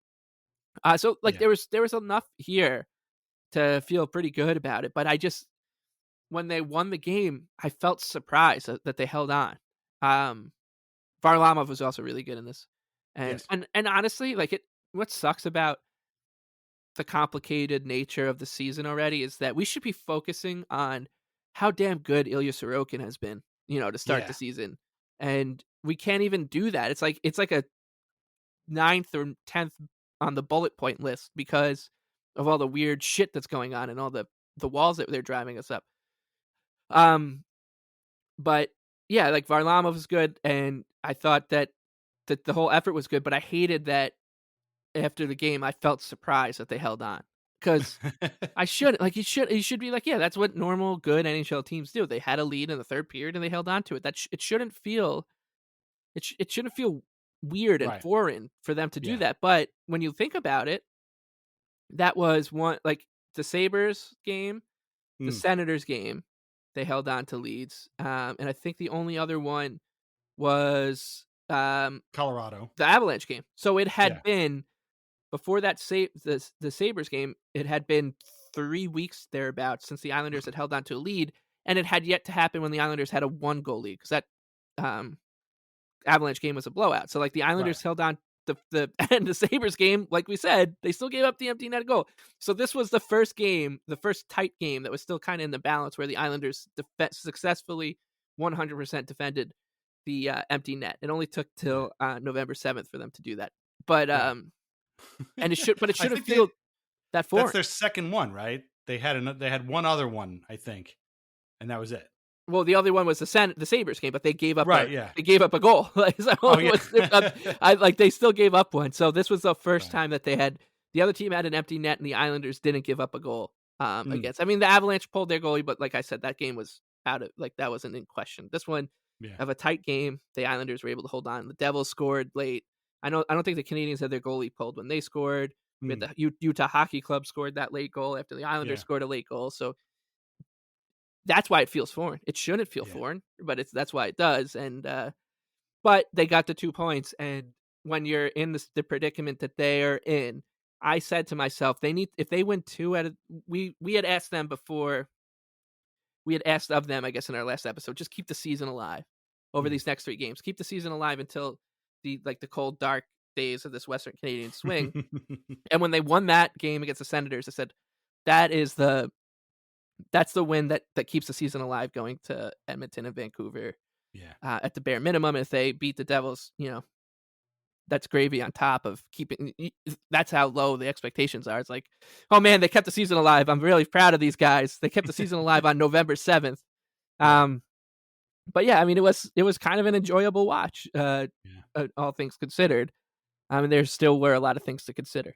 so like there was enough here to feel pretty good about it. But I just, when they won the game, I felt surprised that they held on. Varlamov was also really good in this, and honestly, like what sucks about the complicated nature of the season already is that we should be focusing on how damn good Ilya Sorokin has been, to start the season. And we can't even do that. It's like a 9th or 10th on the bullet point list because of all the weird shit that's going on and all the walls that they're driving us up. But yeah, like Varlamov was good, and I thought that the whole effort was good, but I hated that after the game I felt surprised that they held on, because I shouldn't. Like you should be like, yeah, that's what normal good NHL teams do. They had a lead in the third period and they held on to it. It shouldn't feel weird and foreign for them to do that. But when you think about it, that was one, like the Sabres game, the Senators game, they held on to leads. And I think the only other one was Colorado, the Avalanche game. So it had been before that the Sabres game, it had been 3 weeks thereabouts since the Islanders had held on to a lead, and it had yet to happen when the Islanders had a 1-goal lead, because that Avalanche game was a blowout. So like the Islanders held on and the Sabres game, like we said, they still gave up the empty net goal. So this was the first tight game that was still kind of in the balance, where the Islanders successfully 100% defended the empty net. It only took till November 7th for them to do that. But and it shouldn't feel that foreign. That's their second one, right? They had one other one, I think, and that was it. Well, the other one was the Sabres game, but they gave up they gave up a goal. They still gave up one. So this was the first time that the other team had an empty net and the Islanders didn't give up a goal against. I mean, the Avalanche pulled their goalie, but like I said, that game was that wasn't in question. This one of a tight game, the Islanders were able to hold on. The Devils scored late. I don't think the Canadians had their goalie pulled when they scored. The Utah Hockey Club scored that late goal after the Islanders scored a late goal. So that's why it feels foreign. It shouldn't feel foreign, but that's why it does. And but they got the 2 points, and when you're in the predicament that they are in, I said to myself, if they win 2 out of, we had asked them before. We had asked of them, I guess, in our last episode, just keep the season alive over these next 3 games. Keep the season alive until the cold, dark days of this Western Canadian swing. And when they won that game against the Senators, I said, that's the win that keeps the season alive, going to Edmonton and Vancouver. Yeah. At the bare minimum, if they beat the Devils, that's gravy on top of keeping. That's how low the expectations are. It's like, oh man, they kept the season alive. I'm really proud of these guys. They kept the season alive on November 7th. But yeah, I mean, it was kind of an enjoyable watch, all things considered. I mean, there still were a lot of things to consider.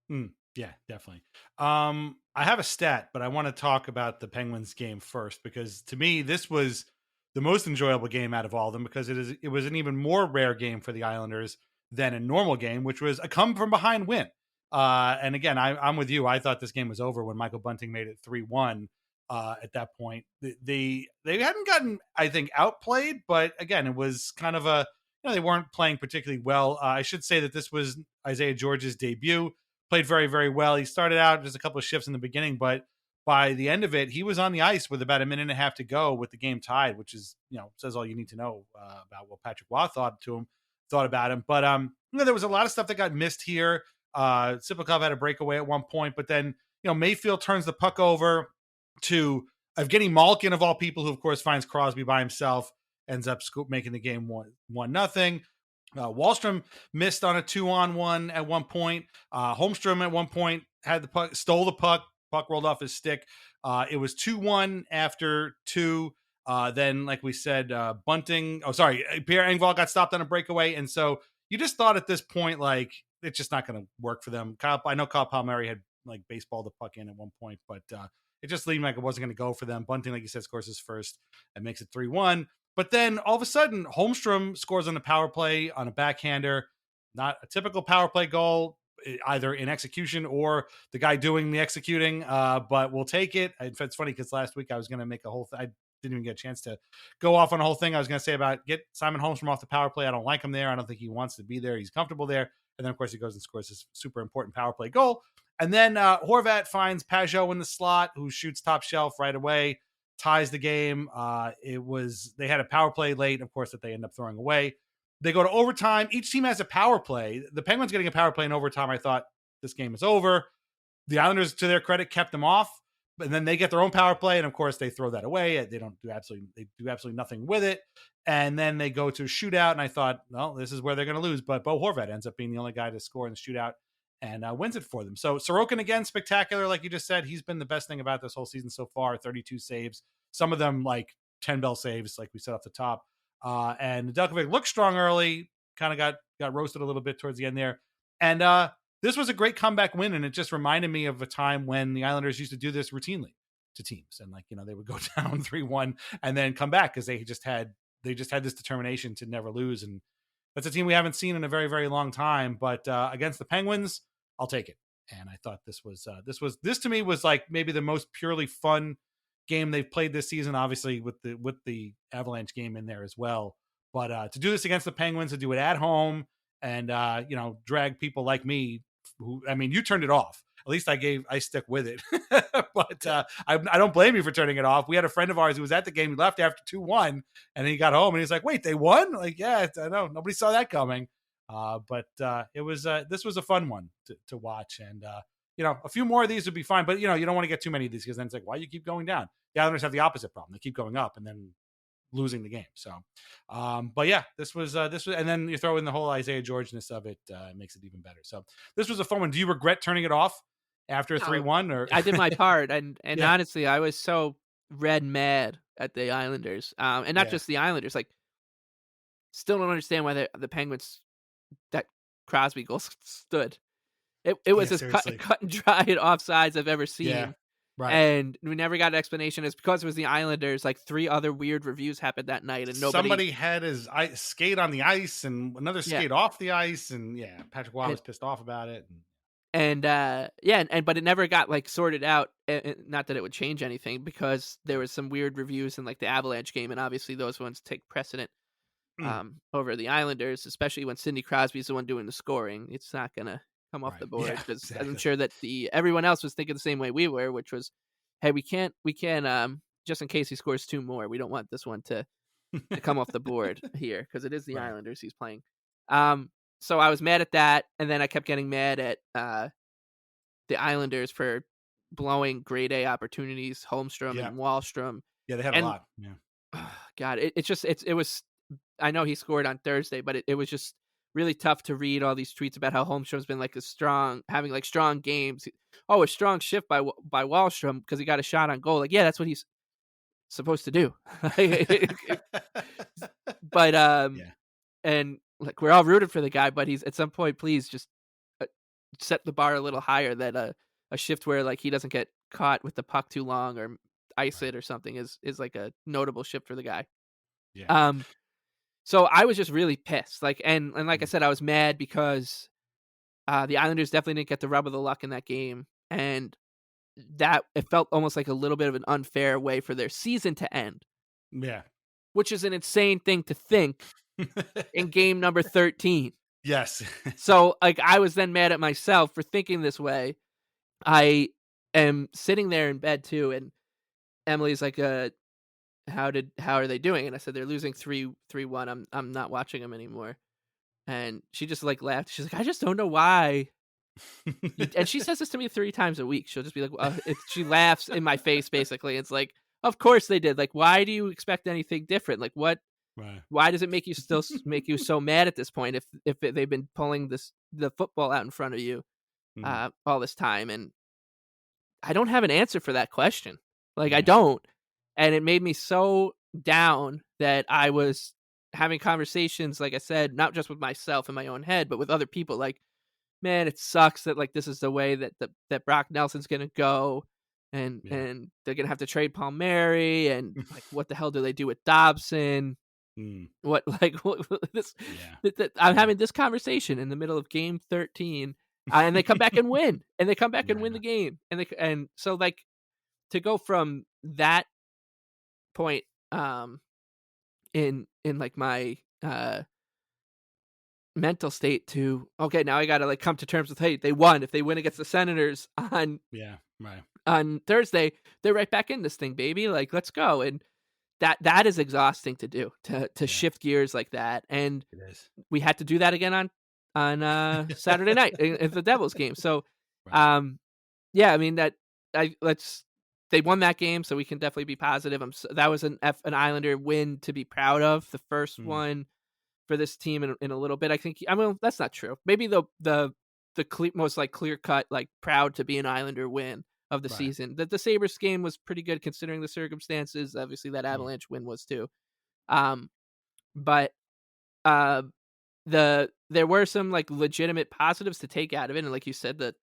Yeah, definitely. I have a stat, but I want to talk about the Penguins game first, because to me, this was the most enjoyable game out of all of them, because it was an even more rare game for the Islanders than a normal game, which was a come from behind win. And again, I'm with you. I thought this game was over when Michael Bunting made it 3-1. At that point, they hadn't gotten, I think, outplayed, but again, it was kind of they weren't playing particularly well. I should say that this was Isaiah George's debut. Played very, very well. He started out just a couple of shifts in the beginning, but by the end of it, he was on the ice with about a minute and a half to go with the game tied, which is, says all you need to know about what Patrick Waugh thought about him. But there was a lot of stuff that got missed here. Sipakov had a breakaway at one point, but then Mayfield turns the puck over to Evgeny Malkin, of all people, who of course finds Crosby by himself, ends up making the game 1-0. Wahlstrom missed on a 2-on-1 at one point. Holmstrom at one point had the puck, stole the puck rolled off his stick. It was 2-1 after 2. Then, like we said, Pierre Engvall got stopped on a breakaway. And so you just thought at this point, like, it's just not going to work for them. I know Kyle Palmieri had like baseballed the puck in at one point, but it just seemed like it wasn't going to go for them. Bunting, like you said, scores his first and makes it 3-1. But then all of a sudden, Holmstrom scores on the power play on a backhander. Not a typical power play goal, either in execution or the guy doing the executing, but we'll take it. In fact, it's funny because last week I was going to make a whole I didn't even get a chance to go off on a whole thing. I was going to say about get Simon Holmstrom off the power play. I don't like him there. I don't think he wants to be there. He's comfortable there. And then, of course, he goes and scores his super important power play goal. And then Horvat finds Pajot in the slot, who shoots top shelf right away, ties the game. They had a power play late, of course, that they end up throwing away. They go to overtime. Each team has a power play. The Penguins getting a power play in overtime. I thought this game is over. The Islanders, to their credit, kept them off. And then they get their own power play, and of course they throw that away. They do absolutely nothing with it. And then they go to a shootout, and I thought, well, this is where they're going to lose. But Bo Horvat ends up being the only guy to score in the shootout and wins it for them. So Sorokin, again, spectacular, like you just said. He's been the best thing about this whole season so far. 32 saves, some of them like 10 bell saves, like we said off the top. And Delkovic looked strong early, kind of got roasted a little bit towards the end there. And this was a great comeback win, and it just reminded me of a time when the Islanders used to do this routinely to teams, and they would go down 3-1 and then come back because they just had this determination to never lose. And that's a team we haven't seen in a very, very long time. But against the Penguins, I'll take it. And I thought this to me was like maybe the most purely fun game they've played this season, obviously with the Avalanche game in there as well. But to do this against the Penguins, to do it at home, and drag people like me, who, I mean, you turned it off. At least I stuck with it. But I don't blame you for turning it off. We had a friend of ours who was at the game. He left after 2-1, and he got home and he's like, "Wait, they won?" Like, yeah, I know, nobody saw that coming. But it was this was a fun one to watch, and a few more of these would be fine. But you don't want to get too many of these because then it's like, why you keep going down? The Islanders have the opposite problem. They keep going up and then losing the game. So, but yeah, this was, and then you throw in the whole Isaiah George-ness of it, makes it even better. So this was a fun one. Do you regret turning it off after 3-1? Or I did my part, and yeah. Honestly, I was so red mad at the Islanders, and not just the Islanders. Like, still don't understand why the Penguins, that Crosby goal stood. It was as cut and dried offsides I've ever seen. Yeah. Right. And we never got an explanation. It's because it was the Islanders. Like 3 other weird reviews happened that night, and somebody had his skate on the ice and another skate off the ice, and Patrick Waugh was pissed off about it. But it never got like sorted out. Not that it would change anything, because there was some weird reviews in like the Avalanche game, and obviously those ones take precedent over the Islanders, especially when Sidney Crosby's the one doing the scoring. It's not gonna come off the board, because exactly. I'm sure that everyone else was thinking the same way we were, which was, hey, we can't just in case he scores 2 more, we don't want this one to come off the board here, because it is the Islanders he's playing. So I was mad at that, and then I kept getting mad at the Islanders for blowing grade A opportunities, Holmstrom Yeah. and Wallstrom. Yeah, they had a And lot. Yeah. God, it was. I know he scored on Thursday, but it was just really tough to read all these tweets about how Holmstrom's been like having like strong games. Oh, a strong shift by Wallstrom because he got a shot on goal. Like, yeah, that's what he's supposed to do. But Yeah. and like we're all rooted for the guy, but he's at some point, please just set the bar a little higher. That a shift where like he doesn't get caught with the puck too long or ice it or something is like a notable shift for the guy. Yeah. So I was just really pissed. Like and like I said, I was mad because the Islanders definitely didn't get the rub of the luck in that game, and that it felt almost like a little bit of an unfair way for their season to end. Yeah. Which is an insane thing to think in game number 13. Yes. So like I was then mad at myself for thinking this way. I am sitting there in bed too, and Emily's like, how are they doing? And I said they're losing 3-1. I'm not watching them anymore. And she just like laughed. She's like, I just don't know why. And she says this to me 3 times a week. She'll just be like, she laughs in my face basically. It's like, of course they did. Like, why do you expect anything different? Like, what? Right. Why does it make you so mad at this point if they've been pulling the football out in front of you all this time? And I don't have an answer for that question. Like, I don't. And it made me so down that I was having conversations, like I said, not just with myself in my own head, but with other people. Like, man, it sucks that like this is the way that Brock Nelson's gonna go, and they're gonna have to trade Palmieri, and like what the hell do they do with Dobson? What this? I'm having this conversation in the middle of game 13, and they come back and win, and they come back and win the game, and so like to go from that point in like my mental state to okay, now I gotta like come to terms with, hey, they won. If they win against the Senators on Thursday, they're right back in this thing, baby. Like, let's go. And that is exhausting to do, to shift gears like that. And we had to do that again on Saturday night in the Devils game. So yeah, I mean they won that game, so we can definitely be positive. That was an Islander win to be proud of, the first one for this team in a little bit. I mean, that's not true. Maybe the most like clear cut, like proud to be an Islander win of the season. The Sabres game was pretty good considering the circumstances. Obviously, that Avalanche win was too. But there were some like legitimate positives to take out of it, and like you said, the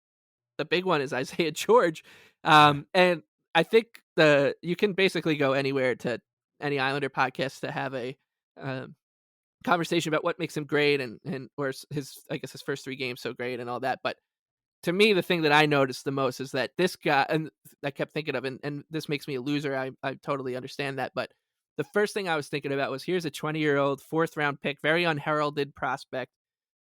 big one is Isaiah George, and I think you can basically go anywhere to any Islander podcast to have a conversation about what makes him great and or his first 3 games so great and all that. But to me, the thing that I noticed the most is that this guy, and I kept thinking of, and this makes me a loser. I totally understand that. But the first thing I was thinking about was, here's a 20-year-old 4th round pick, very unheralded prospect.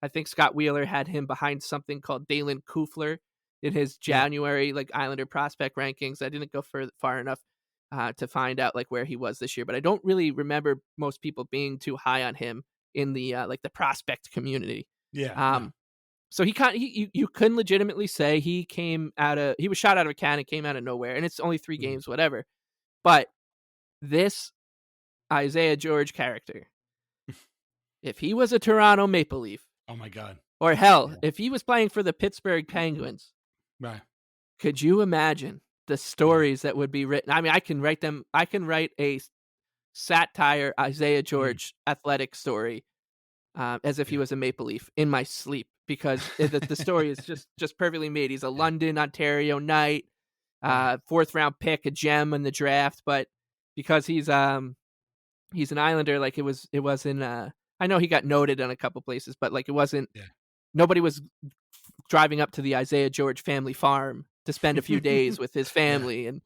I think Scott Wheeler had him behind something called Dalen Kufler in his January like Islander prospect rankings. I didn't go far enough to find out like where he was this year, but I don't really remember most people being too high on him in the like the prospect community. So you couldn't legitimately say he was shot out of a cannon, came out of nowhere, and it's only 3 games, whatever. But this Isaiah George character, if he was a Toronto Maple Leaf, oh my God, or hell, if he was playing for the Pittsburgh Penguins, right? Could you imagine the stories that would be written? I mean, I can write them. I can write a satire Isaiah George athletic story as if he was a Maple Leaf in my sleep, because the story is just perfectly made. He's a London, Ontario Knight, 4th round pick, a gem in the draft, but because he's an Islander, like it wasn't. I know he got noted on a couple places, but like it wasn't. Nobody was driving up to the Isaiah George family farm to spend a few days with his family and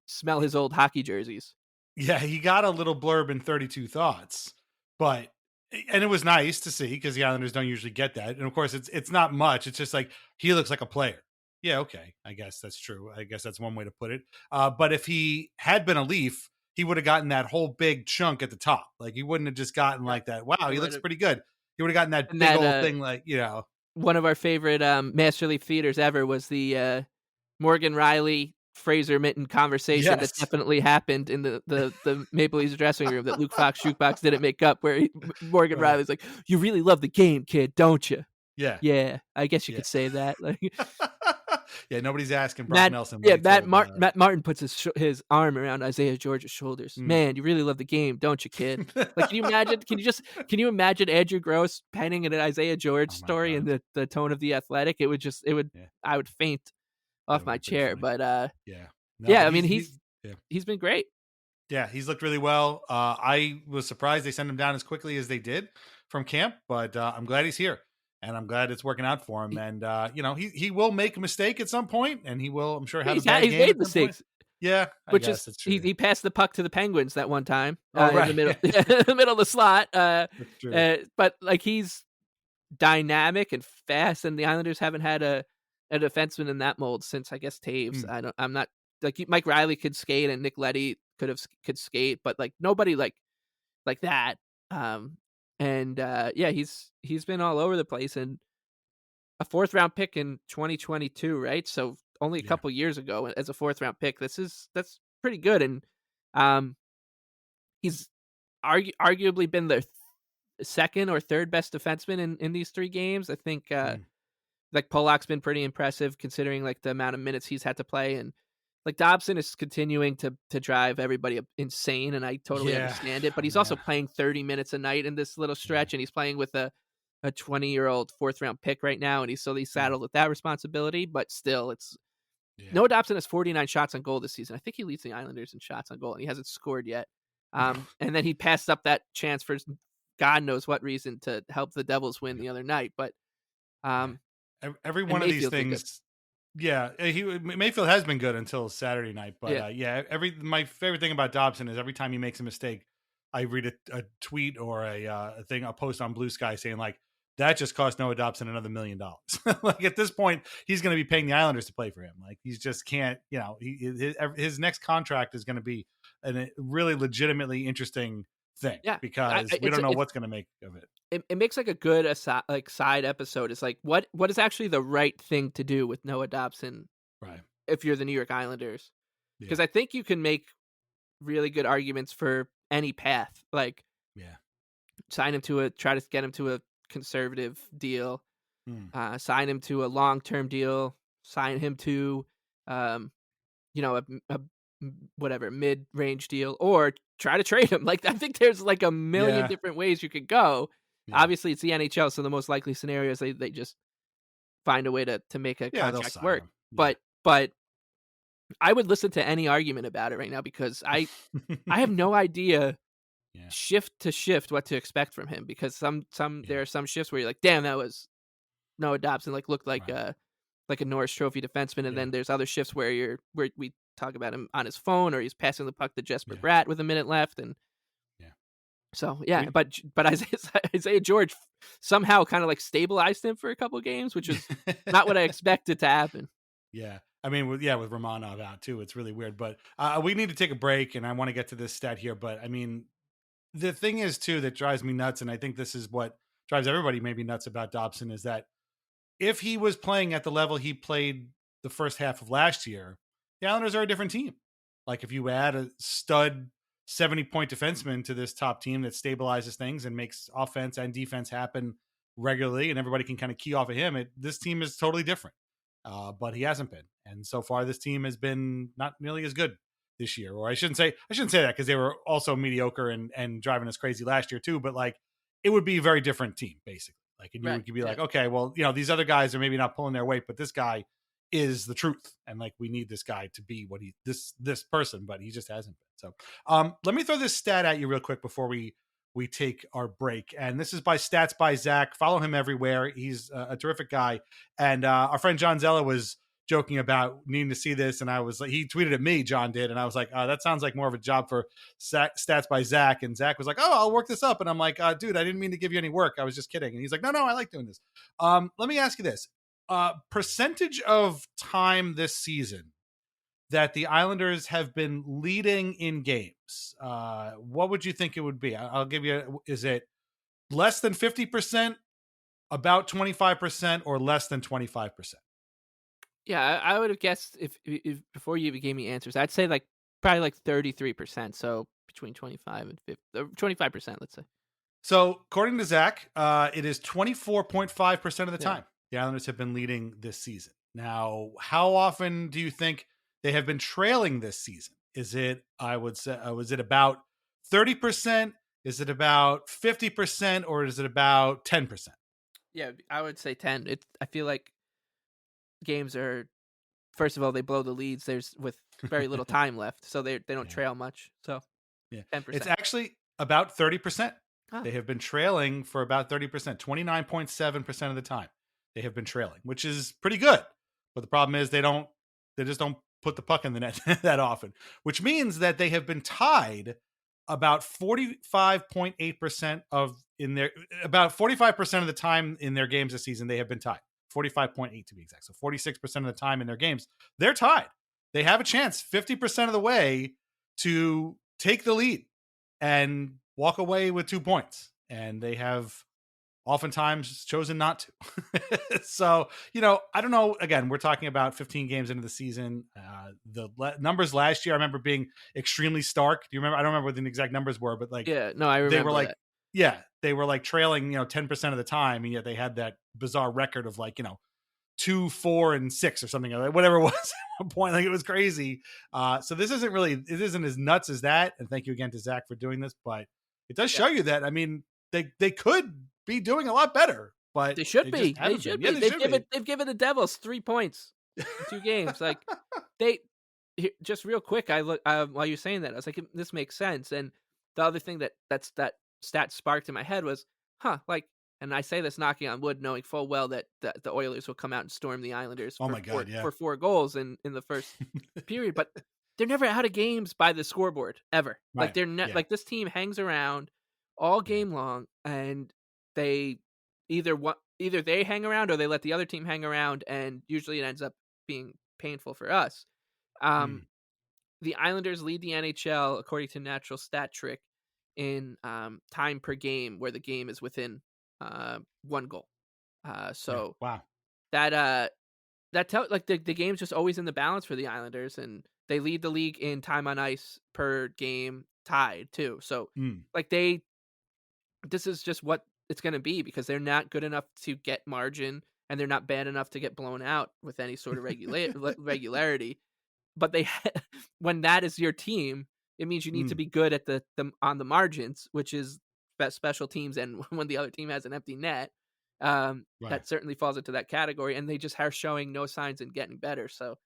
smell his old hockey jerseys. Yeah, he got a little blurb in 32 Thoughts, and it was nice to see because the Islanders don't usually get that. And of course, it's not much. It's just like, he looks like a player. Yeah, okay. I guess that's true. I guess that's one way to put it. But if he had been a Leaf, he would have gotten that whole big chunk at the top. Like, he wouldn't have just gotten like that. Wow, he looks pretty good. He would have gotten that big old thing, like, you know. One of our favorite Master Leaf theaters ever was the Morgan Riley, Fraser Mitten conversation that Yes. definitely happened in the Maple Leafs dressing room that Luke Fox Jukebox didn't make up, where Morgan Right. Riley's like, "You really love the game, kid, don't you?" Yeah. Yeah, I guess you Yeah. could say that. Like Yeah, nobody's asking Brock Nelson what he Matt told, Martin puts his arm around Isaiah George's shoulders. Mm. "Man, you really love the game, don't you, kid?" Like, can you imagine? Can you imagine Andrew Gross penning an Isaiah George Oh my story in God. the tone of The Athletic? It would Yeah. I would faint That off would my be pretty chair. funny. But Yeah. No, yeah, but I mean yeah. he's been great. Yeah, he's looked really well. I was surprised they sent him down as quickly as they did from camp, but I'm glad he's here, and I'm glad it's working out for him. And he will make a mistake at some point, and he will, I'm sure, have a bad He's game made at some point. mistakes, Yeah, I which guess is it's true. he passed the puck to the Penguins that one time Oh, in right. the middle in the middle of the slot. That's true. But like he's dynamic and fast, and the Islanders haven't had a defenseman in that mold since, I guess, Taves. Mm. I'm not like Mike Riley could skate and Nick Leddy could skate, but like nobody like that. Yeah, he's been all over the place, and a 4th round pick in 2022, right? So only a Yeah. couple years ago as a 4th round pick. That's pretty good, and um, he's arguably been the second or third best defenseman in these 3 games. I think like Polak's been pretty impressive considering like the amount of minutes he's had to play, and like Dobson is continuing to drive everybody insane, and I totally understand it. But he's also playing 30 minutes a night in this little stretch, and he's playing with a 20-year-old 4th round pick right now, and he's saddled with that responsibility. But still, it's Noah Dobson has 49 shots on goal this season. I think he leads the Islanders in shots on goal, and he hasn't scored yet. And then he passed up that chance for God knows what reason to help the Devils win the other night. But every one of these Mayfield's been good. things, yeah, Mayfield has been good until Saturday night. But my favorite thing about Dobson is every time he makes a mistake, I read a tweet or a post on Blue Sky saying like, that just cost Noah Dobson another $1 million. Like at this point, he's going to be paying the Islanders to play for him. Like he just can't, his next contract is going to be a really legitimately interesting thing. Yeah, because we don't know what's going to make of it. It makes like a good side episode. It's like what is actually the right thing to do with Noah Dobson, right? If you're the New York Islanders, because I think you can make really good arguments for any path. Like, try to get him to a conservative deal, sign him to a long-term deal, sign him to a whatever mid-range deal, or try to trade him. Like I think there's like a million different ways you could go. Obviously it's the NHL, so the most likely scenario is they just find a way to make a contract work. But I would listen to any argument about it right now, because I have no idea shift to shift what to expect from him, because there are some shifts where you're like, damn, that was Noah Dobson, like looked like a Norris Trophy defenseman, and then there's other shifts where we talk about him on his phone, or he's passing the puck to Jesper Bratt with a minute left, and but Isaiah George somehow kind of like stabilized him for a couple games, which is not what I expected to happen. Yeah. I mean, with Romanov out too, it's really weird. But we need to take a break, and I want to get to this stat here. But I mean, the thing is too that drives me nuts, and I think this is what drives everybody maybe nuts about Dobson, is that if he was playing at the level he played the first half of last year, the Islanders are a different team. Like if you add a stud 70-point defenseman to this top team that stabilizes things and makes offense and defense happen regularly, and everybody can kind of key off of him, this team is totally different. But he hasn't been. And so far, this team has been not nearly as good this year. Or I shouldn't say that, because they were also mediocre and driving us crazy last year too. But like, it would be a very different team, basically. Like, and you could be like, okay, well, these other guys are maybe not pulling their weight, but this guy is the truth. And like, we need this guy to be what this person, but he just hasn't been. So let me throw this stat at you real quick before we take our break. And this is by Stats by Zach. Follow him everywhere. He's a terrific guy. And our friend John Zella was joking about needing to see this. And he tweeted at me, John did. And I was like, that sounds like more of a job for Stats by Zach. And Zach was like, oh, I'll work this up. And I'm like, dude, I didn't mean to give you any work. I was just kidding. And he's like, no, I like doing this. Let me ask you this. Percentage of time this season that the Islanders have been leading in games. What would you think it would be? I'll give you, is it less than 50%, about 25%, or less than 25%? Yeah, I would have guessed if before you even gave me answers, I'd say like probably like 33%. So between 25 and 50, 25%, let's say. So, according to Zach, it is 24.5% of the Yeah. time the Islanders have been leading this season. Now, how often do you think they have been trailing this season? Is it, I would say, was it about 30%? Is it about 50%? Or is it about 10%? Yeah, I would say 10. I feel like games are, first of all, they blow the leads. There's with very little time left, so they don't Yeah. trail much. So Yeah. 10%. It's actually about 30%. Huh. They have been trailing for about 30%, 29.7% of the time. They have been trailing, which is pretty good. But the problem is they just don't put the puck in the net that often, which means that they have been tied about 45.8% about 45% of the time in their games this season. They have been tied 45.8 to be exact. So 46% of the time in their games, they're tied. They have a chance 50% of the way to take the lead and walk away with 2 points. And they have oftentimes chosen not to. So, I don't know. Again, we're talking about 15 games into the season. The numbers last year, I remember being extremely stark. Do you remember? I don't remember what the exact numbers were, but like, Yeah, no, I remember they were like, that. yeah, they were like trailing, 10% of the time. And yet they had that bizarre record of like, 2, 4, and 6 or something, whatever it was at one point. Like, it was crazy. So it isn't as nuts as that. And thank you again to Zach for doing this, but it does show you that, I mean, they could be doing a lot better, but They should be. just They haven't should been. be. Yeah, they should be. They've given the Devils 3 points in 2 games. Like just real quick, I look while you're saying that, I was like, this makes sense. And the other thing that stat sparked in my head was, like, and I say this knocking on wood, knowing full well that the Oilers will come out and storm the Islanders Oh my God, yeah. for 4 goals in the first period, but they're never out of games by the scoreboard ever. Like Right, they're not yeah. like this team hangs around all game long, and they either they hang around or they let the other team hang around, and usually it ends up being painful for us. The Islanders lead the NHL according to Natural Stat Trick in time per game where the game is within 1 goal. So Wow. that like the game's just always in the balance for the Islanders, and they lead the league in time on ice per game tied too. So like this is just what it's going to be, because they're not good enough to get margin, and they're not bad enough to get blown out with any sort of regularity. But when that is your team, it means you need to be good at the on the margins, which is special teams, and when the other team has an empty net, that certainly falls into that category. And they just are showing no signs in getting better. So,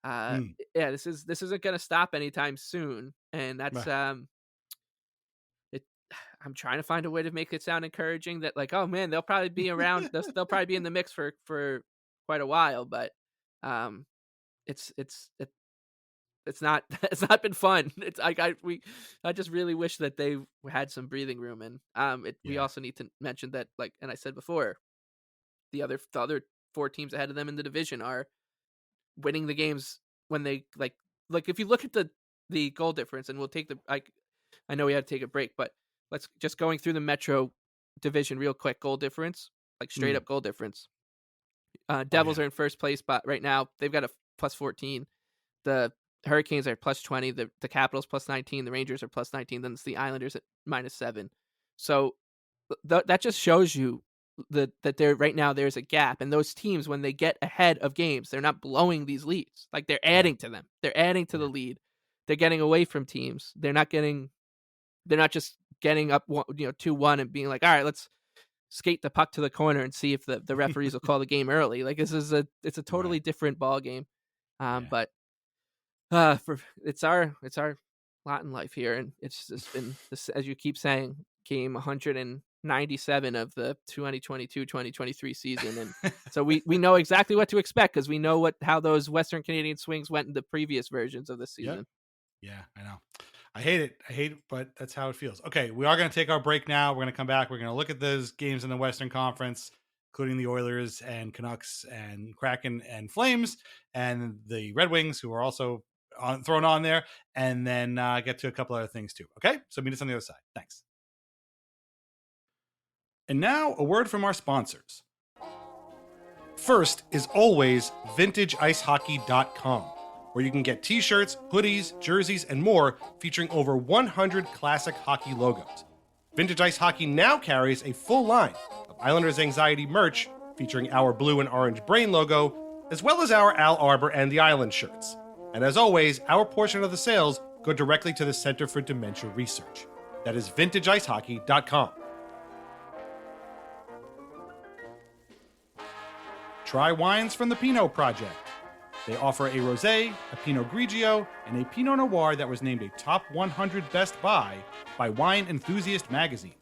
yeah, this isn't going to stop anytime soon, and that's I'm trying to find a way to make it sound encouraging that, like, oh man, they'll probably be around. They'll probably be in the mix for quite a while, but it's not it's not been fun. It's like I just really wish that they had some breathing room. And we also need to mention that, like, and I said before, the other 4 teams ahead of them in the division are winning the games when they like if you look at the goal difference, and we'll take I know we had to take a break, but let's just going through the Metro division real quick. Goal difference, like straight up goal difference. Devils are in first place, but right now they've got a plus 14. The Hurricanes are plus 20. The Capitals plus 19. The Rangers are plus 19. Then it's the Islanders at minus 7. So that just shows you that there right now there's a gap. And those teams, when they get ahead of games, they're not blowing these leads. Like, they're adding to them. They're adding to the lead. They're getting away from teams. They're not just getting up 2-1 and being like, all right, let's skate the puck to the corner and see if the referees will call the game early. Like, it's a totally different ball game. But it's our lot in life here, and it's just been this, as you keep saying, game 197 of the 2022-2023 season, and so we know exactly what to expect, because we know how those Western Canadian swings went in the previous versions of the season. Yeah, I know. I hate it, but that's how it feels. Okay, we are going to take our break now. We're going to come back. We're going to look at those games in the Western Conference, including the Oilers and Canucks and Kraken and Flames and the Red Wings, who are also thrown on there, and then get to a couple other things too. Okay, so meet us on the other side. Thanks. And now a word from our sponsors. First is always VintageIceHockey.com, where you can get t-shirts, hoodies, jerseys, and more featuring over 100 classic hockey logos. Vintage Ice Hockey now carries a full line of Islanders Anxiety merch featuring our blue and orange brain logo, as well as our Al Arbor and the Island shirts. And as always, our portion of the sales go directly to the Center for Dementia Research. That is VintageIceHockey.com. Try wines from the Pinot Project. They offer a rosé, a Pinot Grigio, and a Pinot Noir that was named a top 100 best buy by Wine Enthusiast magazine.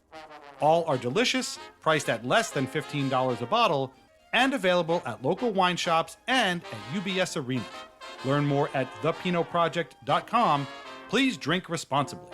All are delicious, priced at less than $15 a bottle, and available at local wine shops and at UBS Arena. Learn more at thepinotproject.com. Please drink responsibly.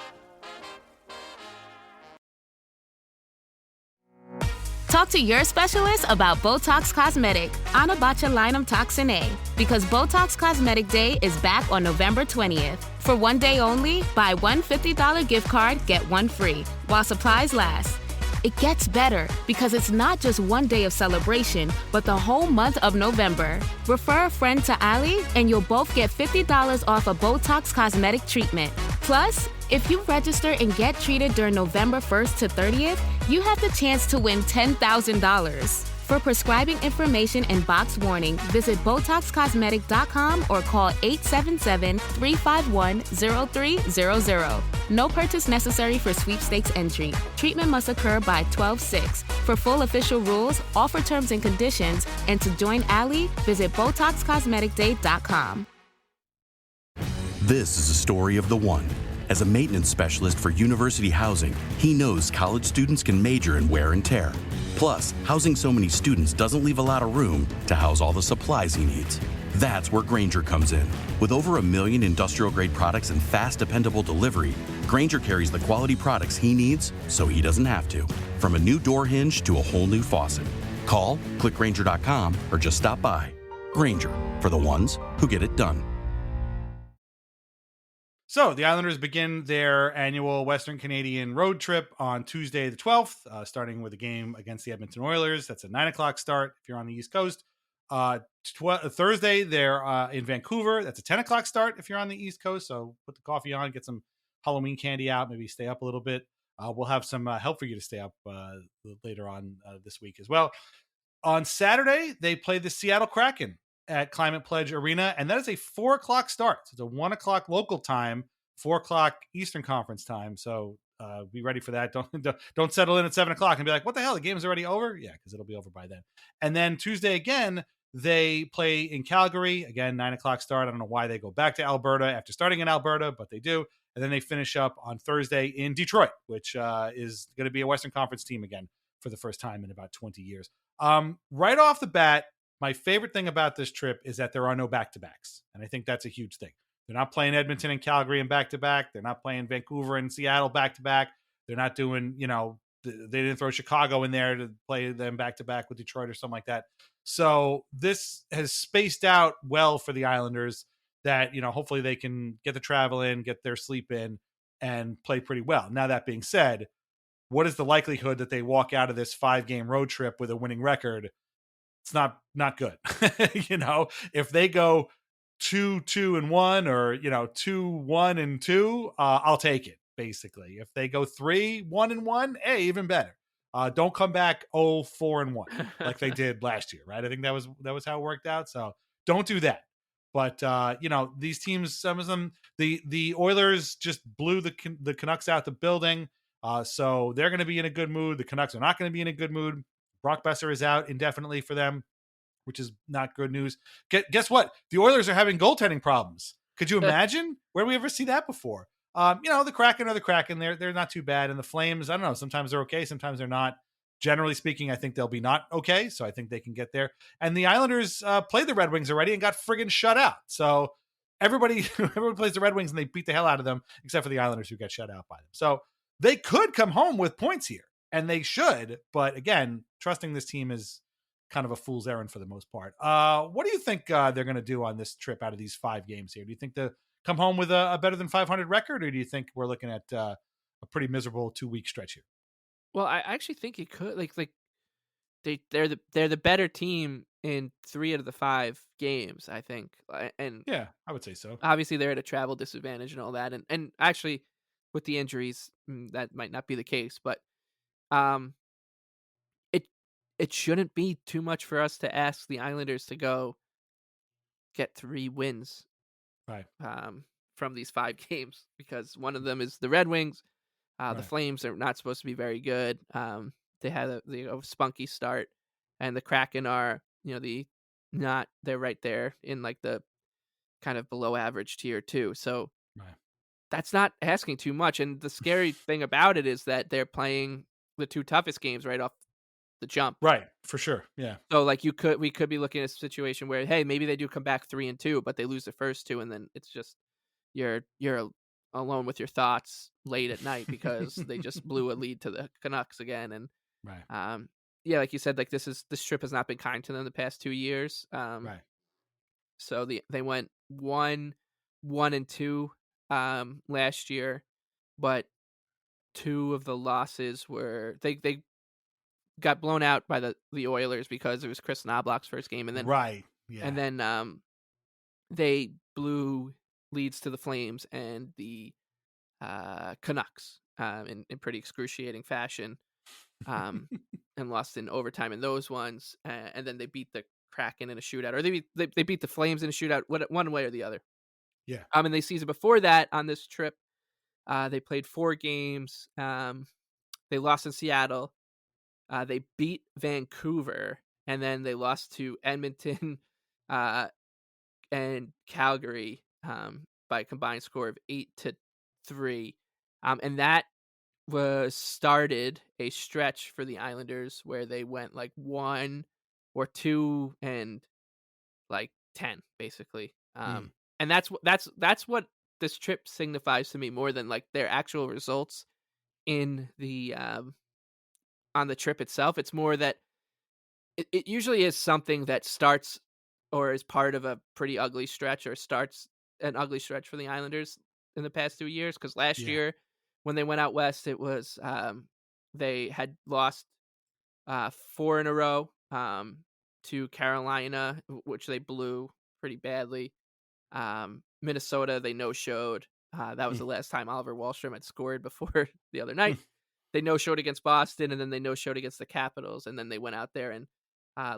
Talk to your specialist about Botox Cosmetic, Anabotulinum Toxin A, because Botox Cosmetic Day is back on November 20th. For one day only, buy one $50 gift card, get one free, while supplies last. It gets better because it's not just one day of celebration, but the whole month of November. Refer a friend to Ali, and you'll both get $50 off a Botox Cosmetic treatment. Plus, if you register and get treated during November 1st to 30th, you have the chance to win $10,000. For prescribing information and box warning, visit BotoxCosmetic.com or call 877-351-0300. No purchase necessary for sweepstakes entry. Treatment must occur by 12/6. For full official rules, offer terms and conditions, and to join Ali, visit BotoxCosmeticDay.com. This is a story of the one. As a maintenance specialist for university housing, he knows college students can major in wear and tear. Plus, housing so many students doesn't leave a lot of room to house all the supplies he needs. That's where Grainger comes in. With over 1 million industrial-grade products and fast, dependable delivery, Grainger carries the quality products he needs so he doesn't have to. From a new door hinge to a whole new faucet. Call, click Grainger.com, or just stop by. Grainger, for the ones who get it done. So the Islanders begin their annual Western Canadian road trip on Tuesday the 12th, starting with a game against the Edmonton Oilers. That's a 9 o'clock start if you're on the East Coast. Thursday, they're in Vancouver. That's a 10 o'clock start if you're on the East Coast. So put the coffee on, get some Halloween candy out, maybe stay up a little bit. We'll have some help for you to stay up later on this week as well. On Saturday, they play the Seattle Kraken at Climate Pledge Arena, and that is a 4 o'clock start. So it's a 1 o'clock local time, 4 o'clock Eastern Conference time. So be ready for that. Don't settle in at 7 o'clock and be like, what the hell, the game's already over? Yeah, because it'll be over by then. And then Tuesday again, they play in Calgary. Again, 9 o'clock start. I don't know why they go back to Alberta after starting in Alberta, but they do. And then they finish up on Thursday in Detroit, which is going to be a Western Conference team again for the first time in about 20 years. Right off the bat, my favorite thing about this trip is that there are no back-to-backs, and I think that's a huge thing. They're not playing Edmonton and Calgary in back-to-back. They're not playing Vancouver and Seattle back-to-back. They're not doing, they didn't throw Chicago in there to play them back-to-back with Detroit or something like that. So this has spaced out well for the Islanders that, hopefully they can get the travel in, get their sleep in, and play pretty well. Now, that being said, what is the likelihood that they walk out of this 5-game road trip with a winning record? It's not good. If they go 2-2-1 or 2-1-2, I'll take it. Basically, if they go 3-1-1, hey, even better. Don't come back 0-4-1 like they did last year, right? I think that was how it worked out. So don't do that. But these teams, some of them, the Oilers just blew the Canucks out the building. So they're going to be in a good mood. The Canucks are not going to be in a good mood. Brock Besser is out indefinitely for them, which is not good news. Guess what? The Oilers are having goaltending problems. Could you imagine? Where do we ever see that before? The Kraken are the Kraken. They're not too bad. And the Flames, I don't know. Sometimes they're okay. Sometimes they're not. Generally speaking, I think they'll be not okay. So I think they can get there. And the Islanders played the Red Wings already and got friggin' shut out. So everybody plays the Red Wings and they beat the hell out of them, except for the Islanders who got shut out by them. So they could come home with points here. And they should, but again, trusting this team is kind of a fool's errand for the most part. What do you think they're going to do on this trip out of these 5 games here? Do you think they'll come home with a better than 500 record, or do you think we're looking at a pretty miserable 2-week stretch here? Well, I actually think it could. Like they're the better team in 3 out of the 5 games, I think. And Yeah, I would say so. obviously they're at a travel disadvantage and all that. And actually with the injuries, that might not be the case, but um it it shouldn't be too much for us to ask the Islanders to go get 3 wins Right. from these 5 games, because one of them is the Red Wings. The Right. Flames are not supposed to be very good. They had a spunky start, and the Kraken are, they're right there in like the kind of below average tier too. So Right. that's not asking too much. And the scary thing about it is that they're playing the 2 toughest games right off the jump. Right. For sure. Yeah. So like we could be looking at a situation where, hey, maybe they do come back 3-2, but they lose the first 2, and then it's just you're alone with your thoughts late at night because they just blew a lead to the Canucks again. And Right. yeah, like you said, like this trip has not been kind to them the past 2 years. Right. So they went 1-2 last year, but 2 of the losses were they got blown out by the Oilers because it was Chris Knobloch's first game, and then Right. Yeah. and then they blew leads to the Flames and the Canucks in pretty excruciating fashion, and lost in overtime in those ones, and then they beat the Kraken in a shootout, or they beat the Flames in a shootout, one way or the other. Yeah. And the season before that, on this trip, they played 4 games. They lost in Seattle. They beat Vancouver, and then they lost to Edmonton and Calgary by a combined score of 8-3. And that started a stretch for the Islanders where they went like 1 or 2 and like 10, basically. And that's what this trip signifies to me more than like their actual results in the on the trip itself. It's more that it usually is something that starts or is part of a pretty ugly stretch, or starts an ugly stretch for the Islanders in the past 2 years. Because last year, when they went out west, it was they had lost 4 in a row to Carolina, which they blew pretty badly. Minnesota, they no-showed. That was the last time Oliver Wahlstrom had scored before the other night. They no-showed against Boston, and then they no-showed against the Capitals, and then they went out there and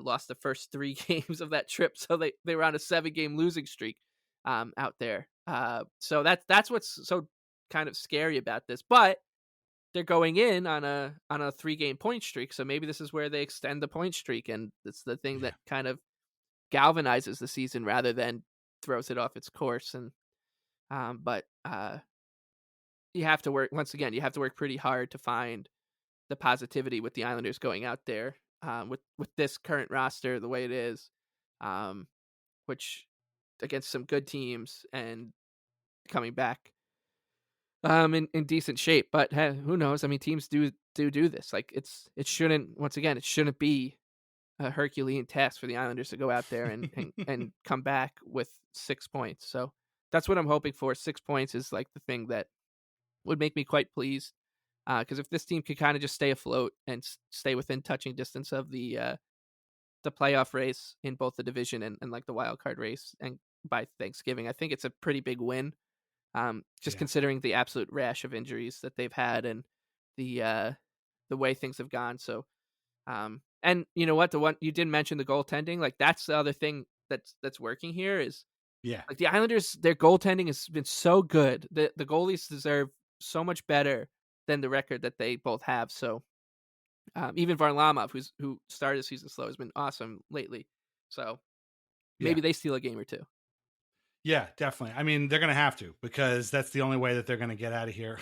lost the first 3 games of that trip. So they were on a 7-game losing streak out there. So that's what's so kind of scary about this. But they're going in on a 3-game point streak, so maybe this is where they extend the point streak, and it's the thing that kind of galvanizes the season rather than throws it off its course. And but you have to work, once again, you have to work pretty hard to find the positivity with the Islanders going out there with this current roster the way it is, which against some good teams and coming back in decent shape. But hey, who knows? I mean, teams do this. Like it shouldn't be a Herculean task for the Islanders to go out there and come back with 6 points. So that's what I'm hoping for. 6 points is like the thing that would make me quite pleased. Because if this team could kind of just stay afloat and stay within touching distance of the playoff race in both the division and like the wild card race, and by Thanksgiving, I think it's a pretty big win. Considering the absolute rash of injuries that they've had and the way things have gone. So, and you know what, the one you did mention, the goaltending, like that's the other thing that's working here is like the Islanders, their goaltending has been so good. The goalies deserve so much better than the record that they both have. So even Varlamov, who started the season slow, has been awesome lately. So maybe they steal a game or 2. Yeah, definitely. I mean, they're going to have to, because that's the only way that they're going to get out of here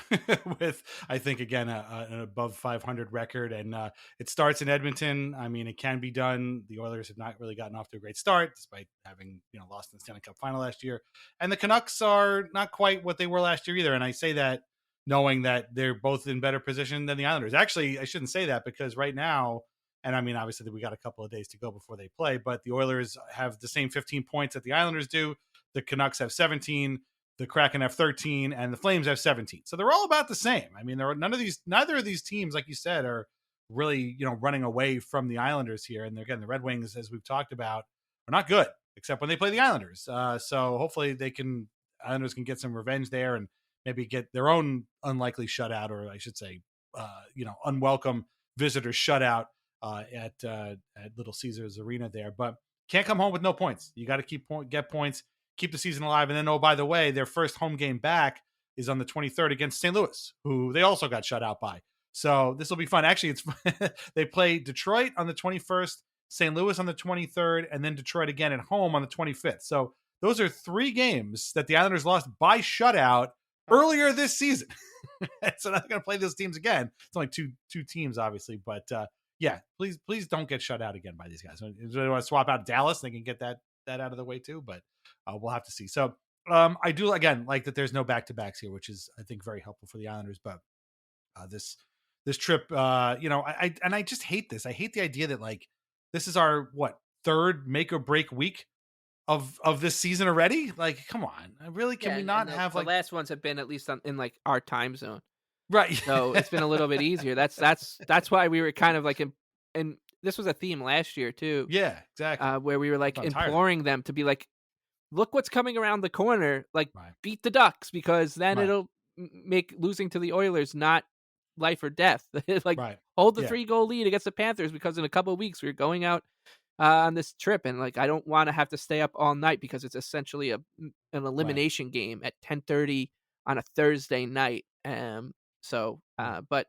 with, I think, again, an above 500 record. And it starts in Edmonton. I mean, it can be done. The Oilers have not really gotten off to a great start, despite having lost in the Stanley Cup final last year. And the Canucks are not quite what they were last year either. And I say that knowing that they're both in better position than the Islanders. Actually, I shouldn't say that, because right now, and I mean, obviously, we got a couple of days to go before they play, but the Oilers have the same 15 points that the Islanders do. The Canucks have 17, the Kraken have 13, and the Flames have 17. So they're all about the same. I mean, neither of these teams, like you said, are really, running away from the Islanders here. And again, the Red Wings, as we've talked about, are not good except when they play the Islanders. So hopefully Islanders can get some revenge there and maybe get their own unlikely shutout, or I should say, unwelcome visitor shutout at Little Caesars Arena there. But can't come home with no points. You got to get points, keep the season alive. And then, oh, by the way, their first home game back is on the 23rd against St. Louis, who they also got shut out by. So this will be fun. Actually, they play Detroit on the 21st, St. Louis on the 23rd, and then Detroit again at home on the 25th. So those are 3 games that the Islanders lost by shutout earlier this season. So they're not going to play those teams again. It's only two teams, obviously. But yeah, please don't get shut out again by these guys. If they want to swap out Dallas, they can get that out of the way too. But we'll have to see. So I do, again, like that there's no back-to-backs here, which is, I think, very helpful for the Islanders. But this trip, I just hate this. I hate the idea that, like, this is our, third make or break week of this season already. Like, come on, really? Can we not have the last ones have been at least in like our time zone, right? So it's been a little bit easier. That's why we were kind of like and this was a theme last year too. Yeah, exactly. Where we were like imploring them to be like, look what's coming around the corner, like beat the Ducks, because then it'll make losing to the Oilers not life or death. Like hold the 3-goal lead against the Panthers, because in a couple of weeks we're going out on this trip, and like I don't want to have to stay up all night because it's essentially an elimination game at 10:30 on a Thursday night. But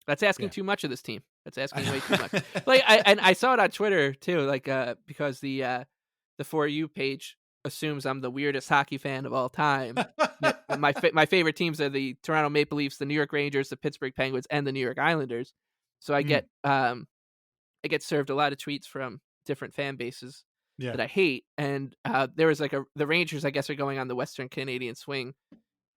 that's asking too much of this team. That's asking way too much. Like I saw it on Twitter too, like because the For You page assumes I'm the weirdest hockey fan of all time. My favorite teams are the Toronto Maple Leafs, the New York Rangers, the Pittsburgh Penguins, and the New York Islanders. So I get served a lot of tweets from different fan bases that I hate. And there was like the Rangers, I guess, are going on the Western Canadian swing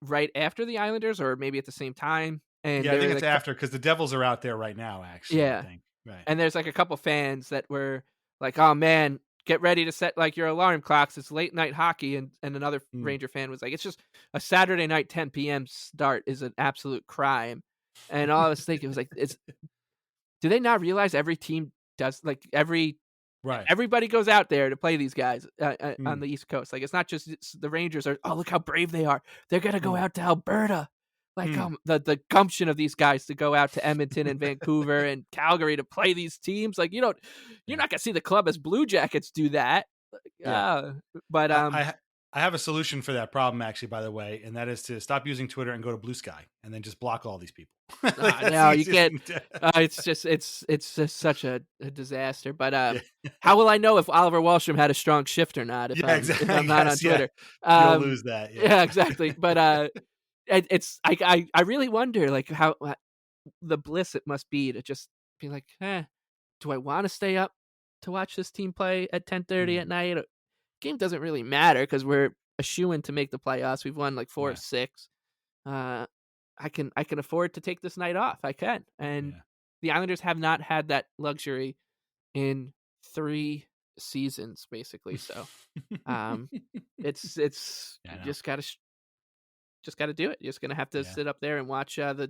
right after the Islanders, or maybe at the same time. And I think it's after, because the Devils are out there right now, actually. Yeah. I think. Right. And there's like a couple fans that were like, oh man, get ready to set like your alarm clocks. It's late night hockey. And another Ranger fan was like, it's just a Saturday night 10 p.m. start is an absolute crime. And all I was thinking was like, do they not realize every team does, like everybody goes out there to play these guys on the East Coast. Like, it's not just the Rangers are, oh, look how brave they are. They're going to go out to Alberta. Like the gumption of these guys to go out to Edmonton and Vancouver and Calgary to play these teams. Like, you're not gonna see the Columbus Blue Jackets do that. But I have a solution for that problem, actually, by the way, and that is to stop using Twitter and go to Blue Sky and then just block all these people. No, you can't. It's just such a disaster. But how will I know if Oliver Wahlstrom had a strong shift or not? If I'm not on Twitter, you'll lose that. Yeah, exactly. But I really wonder, like, how the bliss it must be to just be like, do I want to stay up to watch this team play at 10:30 at night? Game doesn't really matter because we're a shoo-in to make the playoffs. We've won like 4 of 6. I can afford to take this night off. I can. And the Islanders have not had that luxury in 3 seasons, basically. So it's you just gotta do it. You're just gonna have to sit up there and watch the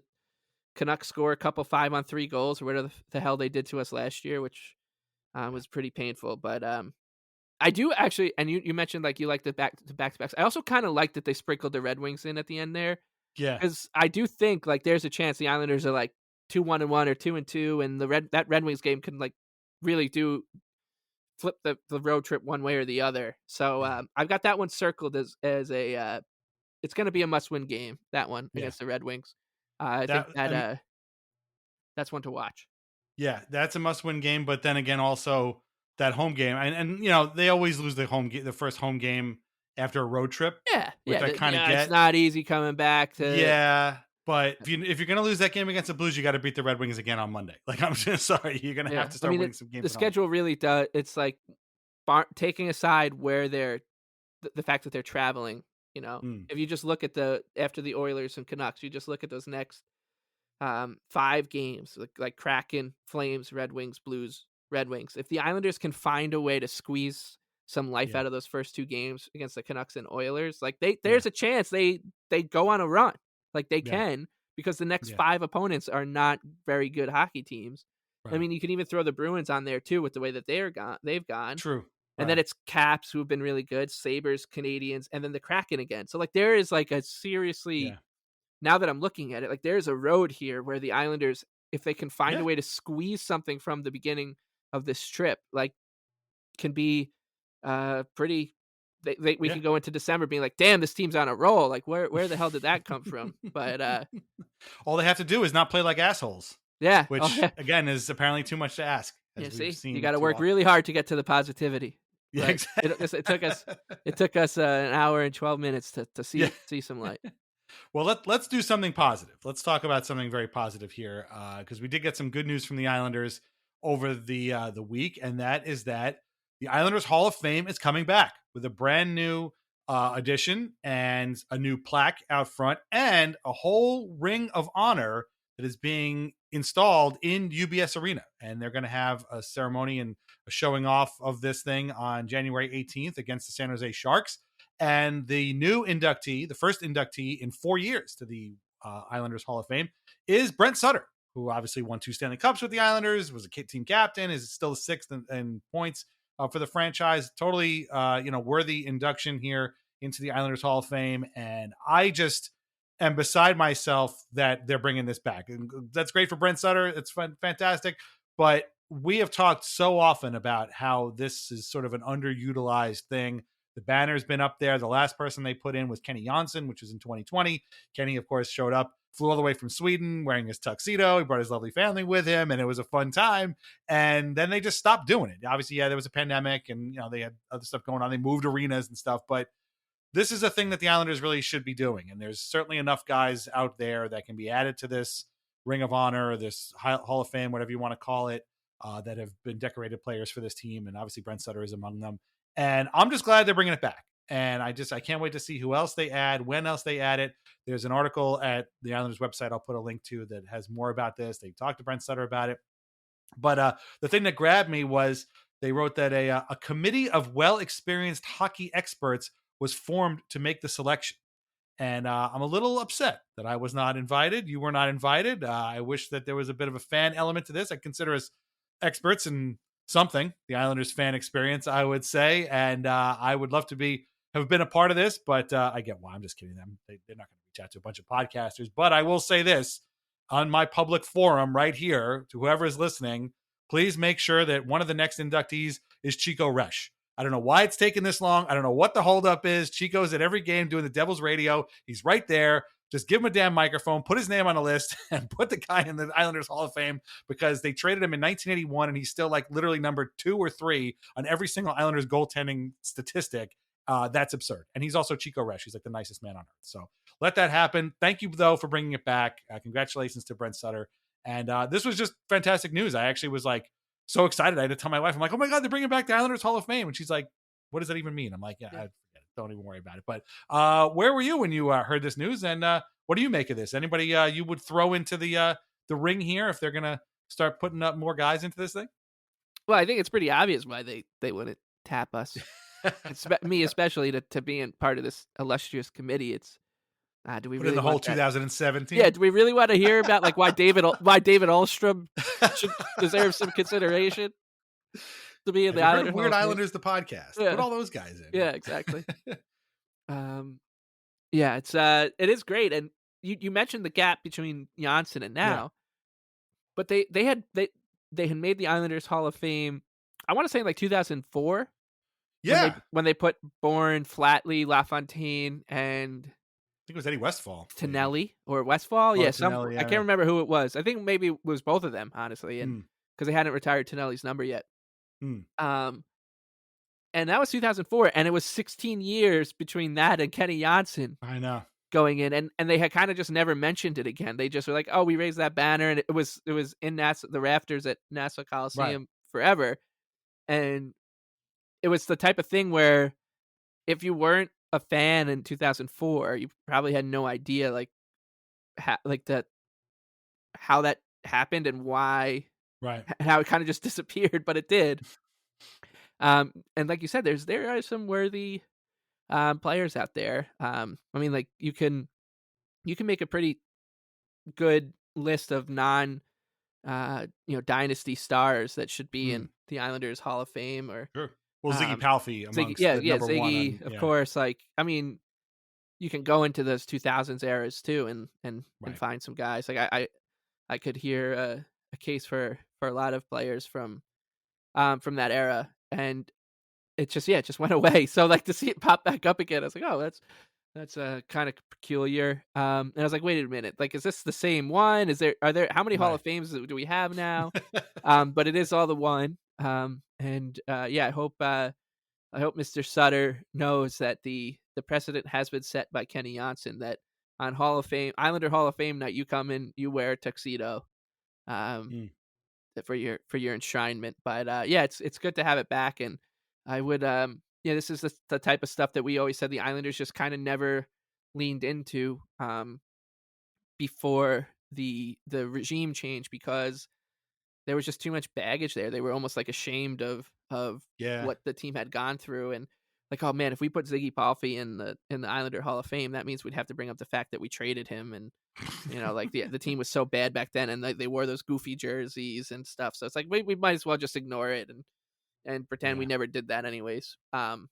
Canucks score a couple 5-on-3 goals or whatever the hell they did to us last year, which was pretty painful. But I do actually, and you mentioned like you like the back-to-backs. I also kind of like that they sprinkled the Red Wings in at the end there. Yeah, because I do think like there's a chance the Islanders are like 2-1-1 or 2-2, and that Red Wings game can like really do flip the road trip one way or the other. So I've got that one circled as a it's going to be a must-win game, that one against the Red Wings. I think that's one to watch. Yeah, that's a must-win game. But then again, also that home game, and they always lose the first home game after a road trip. Yeah, which I kind of get. It's not easy coming back to. Yeah, but if you're going to lose that game against the Blues, you got to beat the Red Wings again on Monday. Like, I'm just sorry, you're going to have to start winning some games. The schedule really does. It's like taking aside where they're the fact that they're traveling. If you just look at after the Oilers and Canucks, you just look at those next 5 games, like Kraken, Flames, Red Wings, Blues, Red Wings. If the Islanders can find a way to squeeze some life out of those first 2 games against the Canucks and Oilers, like there's a chance they go on a run. Like they can, because the next Yeah. 5 opponents are not very good hockey teams. I Right. mean, you can even throw the Bruins on there too with the way that they've gone. True. And then Right. it's Caps who have been really good, Sabres, Canadians, and then the Kraken again. So like there is like a seriously, Yeah. now that I'm looking at it, like there's a road here where the Islanders, if they can find Yeah. a way to squeeze something from the beginning of this trip, like can be pretty. We Yeah. could go into December being like, damn, this team's on a roll. Like where the hell did that come from? But All they have to do is not play like assholes, yeah, which again is apparently too much to ask. As yeah, we've see, seen you got to too work often. really hard to get to the positivity. Yeah, But exactly. it took us an hour and 12 minutes to Yeah. see some light. Well, let's do something positive. Let's talk about something very positive here, because we did get some good news from the Islanders over the week, and that is that the Islanders Hall of Fame is coming back with a brand new addition and a new plaque out front and a whole ring of honor that is being installed in UBS Arena, and they're going to have a ceremony and a showing off of this thing on January 18th against the San Jose Sharks. And the new inductee, the first inductee in 4 years to the Islanders Hall of Fame, is Brent Sutter, who obviously won 2 Stanley Cups with the Islanders, was a team captain, is still 6th in points for the franchise. Totally, worthy induction here into the Islanders Hall of Fame. And I just am beside myself that they're bringing this back. And that's great for Brent Sutter. It's fantastic. But we have talked so often about how this is sort of an underutilized thing. The banner's been up there. The last person they put in was Kenny Janssen, which was in 2020. Kenny, of course, showed up, flew all the way from Sweden wearing his tuxedo. He brought his lovely family with him, and it was a fun time. And then they just stopped doing it. Obviously, yeah, there was a pandemic, and they had other stuff going on. They moved arenas and stuff, but this is a thing that the Islanders really should be doing. And there's certainly enough guys out there that can be added to this Ring of Honor, this Hall of Fame, whatever you want to call it, that have been decorated players for this team. And obviously Brent Sutter is among them. And I'm just glad they're bringing it back. And I can't wait to see who else they add, when else they add it. There's an article at the Islanders website I'll put a link to that has more about this. They talked to Brent Sutter about it. But the thing that grabbed me was they wrote that a committee of well-experienced hockey experts was formed to make the selection. And I'm a little upset that I was not invited. You were not invited. I wish that there was a bit of a fan element to this. I consider us experts in something, the Islanders fan experience, I would say. And I would love to have been a part of this, but I get why. I'm just kidding them. They're not going to reach out to a bunch of podcasters. But I will say this on my public forum right here to whoever is listening, please make sure that one of the next inductees is Chico Resch. I don't know why it's taken this long. I don't know what the holdup is. Chico's at every game doing the Devil's Radio. He's right there. Just give him a damn microphone, put his name on a list, and put the guy in the Islanders Hall of Fame, because they traded him in 1981, and he's still like literally number 2 or 3 on every single Islanders goaltending statistic. That's absurd. And he's also Chico Resch. He's like the nicest man on earth. So let that happen. Thank you, though, for bringing it back. Congratulations to Brent Sutter. And this was just fantastic news. I actually was like, so excited. I had to tell my wife, I'm like, oh my God, they're bringing back the Islanders Hall of Fame. And she's like, what does that even mean? I'm like, yeah. I forget it. Don't even worry about it. But where were you when you heard this news? And what do you make of this? Anybody you would throw into the ring here if they're going to start putting up more guys into this thing? Well, I think it's pretty obvious why they wouldn't tap us. Me especially to be in part of this illustrious committee. It's do we put really in the whole want that? 2017? Yeah, do we really want to hear about like why David Ahlstrom should deserve some consideration to be in the Islanders? Weird Islanders, the podcast. Yeah. Put all those guys in. Yeah, exactly. Yeah, it is great, and you mentioned the gap between Janssen and now, but they had made the Islanders Hall of Fame. I want to say in like 2004. Yeah, when they put Bourne, Flatley, LaFontaine, and I think it was Eddie Westfall, Tonelli or Westfall. Oh, Yeah, Tonelli, I can't remember who it was. I think maybe it was both of them, honestly, and because they hadn't retired Tonelli's number yet. And that was 2004, and it was 16 years between that and Kenny Janssen. I know. Going in, and they had kind of just never mentioned it again. They just were like, "Oh, we raised that banner," and it was in the rafters at Nassau Coliseum forever, and it was the type of thing where if you weren't a fan in 2004, you probably had no idea how that happened and why, how it kind of just disappeared, but it did. And like you said, there are some worthy players out there. I mean, like you can make a pretty good list of dynasty stars that should be Mm, in the Islanders Hall of Fame or sure. Well, Ziggy um, Palffy Ziggy. amongst Yeah, the yeah, number one Ziggy, on of yeah, course. Like, I mean, you can go into those 2000s eras too, and right. find some guys. Like I could hear a case for a lot of players from that era, and it just went away. So like to see it pop back up again, I was like, oh, that's kind of peculiar. And I was like, wait a minute, like, is this the same one? Are there how many Hall Right. of Fames do we have now? But it is all the one. And yeah, I hope Mr. Sutter knows that the precedent has been set by Kenny Johnson that on Islander Hall of Fame night, you come in, you wear a tuxedo, um, Mm, for your enshrinement. But yeah, it's good to have it back, and I would yeah, this is the type of stuff that we always said the Islanders just kind of never leaned into before the regime change because there was just too much baggage there. They were almost like ashamed of yeah. what the team had gone through, and like, oh man, if we put Ziggy Palffy in the Islander Hall of Fame, that means we'd have to bring up the fact that we traded him, and like the team was so bad back then, and they wore those goofy jerseys and stuff. So it's like we might as well just ignore it and pretend we Yeah. never did that anyways.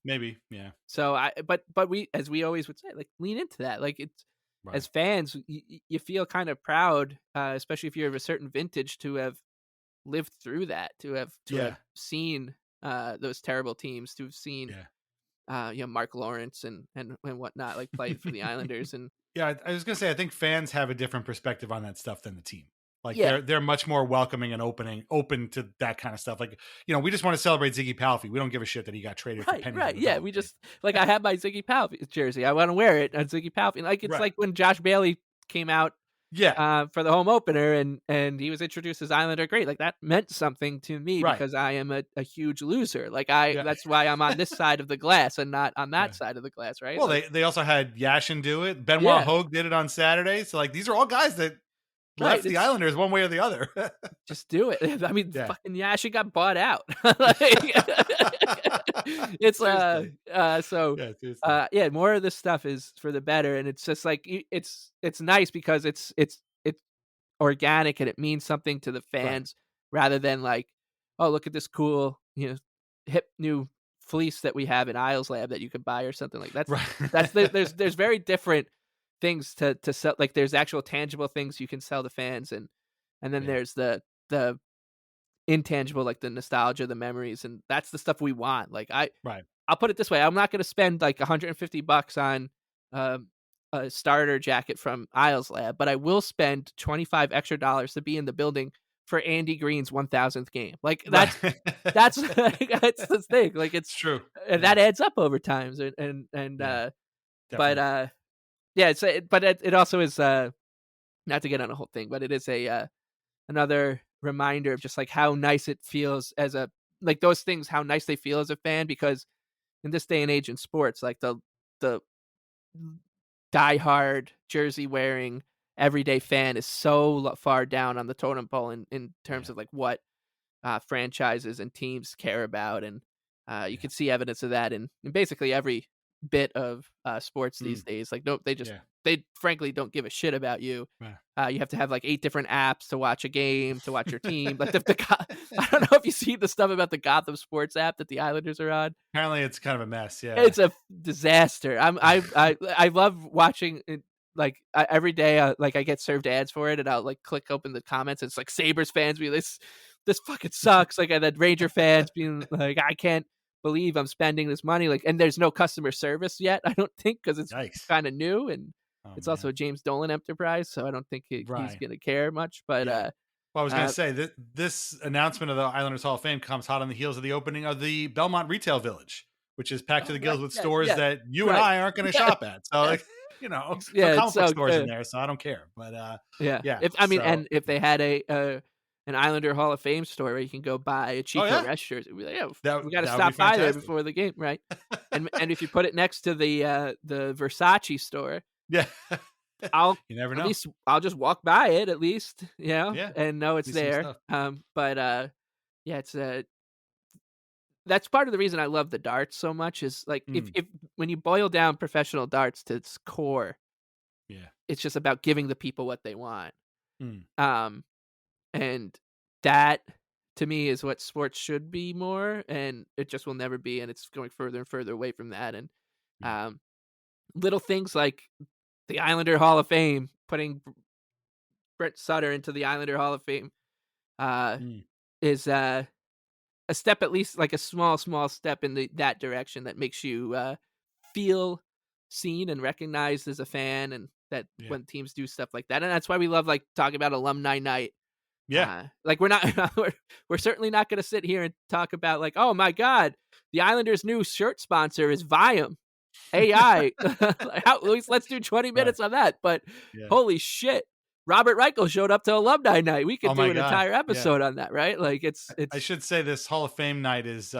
Maybe. Yeah. So but we, as we always would say, like, lean into that. Like, it's Right. as fans, you feel kind of proud, especially if you're of a certain vintage, to have lived through that, to Yeah. have seen those terrible teams, to have seen Yeah. Mark Lawrence and whatnot, like, play for the Islanders. And Yeah, I was gonna say I think fans have a different perspective on that stuff than the team. Like yeah, they're much more welcoming and open to that kind of stuff. Like, we just want to celebrate Ziggy Palffy. We don't give a shit that he got traded for pennies. right, on the yeah, dollar. we just, like, I have my Ziggy Palffy jersey, I want to wear it on Ziggy Palffy. Like, it's Right. like when Josh Bailey came out Yeah. for the home opener, and he was introduced as Islander great. Like, that meant something to me Right. because I am a huge loser. Like, Yeah. that's why I'm on this side of the glass and not on that Yeah. side of the glass, right? Well, Like, they also had Yashin do it. Benoit yeah, Hogue did it on Saturday. So like these are all guys that right. left the Islanders one way or the other. Just do it. I mean, Yeah. fucking Yasha got bought out. Like, it's Seriously. so Yeah, seriously. yeah, more of this stuff is for the better, and it's just like it's nice because it's organic and it means something to the Right. fans rather than like, oh, look at this cool hip new fleece that we have in Isles Lab that you could buy or something. Like, Right. there's very different things to sell. Like, there's actual tangible things you can sell to fans, and then Yeah. there's the intangible, like the nostalgia, the memories, and that's the stuff we want. Like, Right. I'll put it this way: I'm not going to spend like $150 on um, a starter jacket from Isles Lab, but I will spend $25 extra to be in the building for Andy Green's 1000th game. Like, that's that's that's the thing. Like, It's true. and that adds up over times, and Yeah, but definitely. yeah, it also is not to get on a whole thing, but it is a another reminder of just like how nice it feels as a, like, those things, how nice they feel as a fan, because in this day and age in sports, like the diehard jersey wearing everyday fan is so far down on the totem pole in terms Yeah. of like what franchises and teams care about, and you Yeah. can see evidence of that in basically every bit of sports these Mm, days. Like, no, yeah. they frankly don't give a shit about you. Right. You have to have like 8 different apps to watch a game, to watch your team. Like, I don't know if you see the stuff about the Gotham Sports app that the Islanders are on. Apparently it's kind of a mess. Yeah. It's a disaster. I love watching it. Like, every day, like, I get served ads for it, and I'll like click open the comments. And it's like Sabres fans be this fucking sucks. Like, and then Ranger fans being like, I can't believe I'm spending this money. Like, and there's no customer service yet, I don't think, because it's Yikes. kind of new, and Oh, it's also man. a James Dolan enterprise, so I don't think he's Right. gonna care much. But Yeah. Well, I was going uh, to say that this announcement of the Islanders Hall of Fame comes hot on the heels of the opening of the Belmont Retail Village, which is packed to the gills with stores yeah, that you and right. I aren't going to Yeah. shop at. So, like, Yeah, no it's comic book so stores in good. there, so I don't care. But Yeah. yeah. If I mean, So, and if they had an Islander Hall of Fame store where you can go buy a Chico yeah. Rush jersey, we'd be like, yeah, That we got to that would be stop by there fantastic. before the game, right? And if you put it next to the Versace store, Yeah. I'll You never at know. least I'll just walk by it at least, Yeah. and know it's See some there. stuff. But yeah, it's that's part of the reason I love the darts so much. Is like, Mm, if when you boil down professional darts to its core, yeah. it's just about giving the people what they want. Mm. And that to me is what sports should be more, and it just will never be, and it's going further and further away from that. And um, little things like the Islander Hall of Fame, putting Brent Sutter into the Islander Hall of Fame, Mm. is a step, at least like a small step in that direction that makes you feel seen and recognized as a fan, and that when teams do stuff like that, and that's why we love like talking about alumni night. Yeah. Like we're not we're certainly not going to sit here and talk about like, oh my god, the Islanders' new shirt sponsor is Viam AI. Let's do 20 minutes on that. But holy shit, Robert Reichel showed up to alumni night. We could Oh do my an God. entire episode on that, right? Like it's. I should say this Hall of Fame night is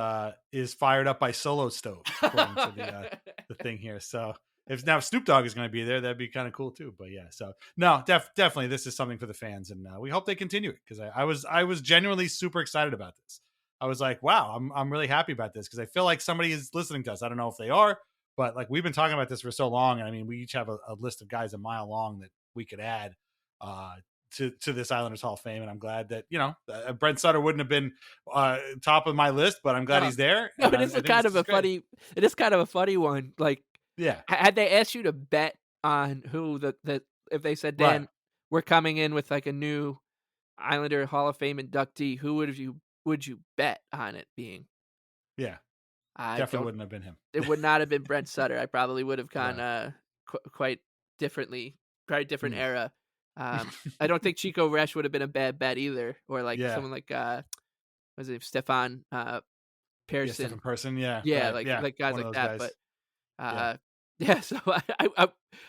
fired up by Solo Stove, according to the thing here. So if Snoop Dogg is going to be there, that'd be kind of cool too. But yeah, so no, definitely this is something for the fans, and we hope they continue it, because I was genuinely super excited about this. I was like, wow, I'm really happy about this, because I feel like somebody is listening to us. I don't know if they are, but like we've been talking about this for so long, and I mean, we each have a list of guys a mile long that we could add to this Islanders Hall of Fame, and I'm glad that Brent Sutter wouldn't have been top of my list, but I'm glad he's there. No, but it's kind of a funny. It is kind of a funny one. Like, yeah, had they asked you to bet on who if they said, Dan, we're coming in with like a new Islander Hall of Fame inductee, who would you bet on it being? Yeah, definitely wouldn't have been him. It would not have been Brent Sutter. I probably would have gone quite differently, probably different era. I don't think Chico Resch would have been a bad bet either, or like someone like was it Stefan Pearson? Stefan Pearson, like guys like that. Guys. But so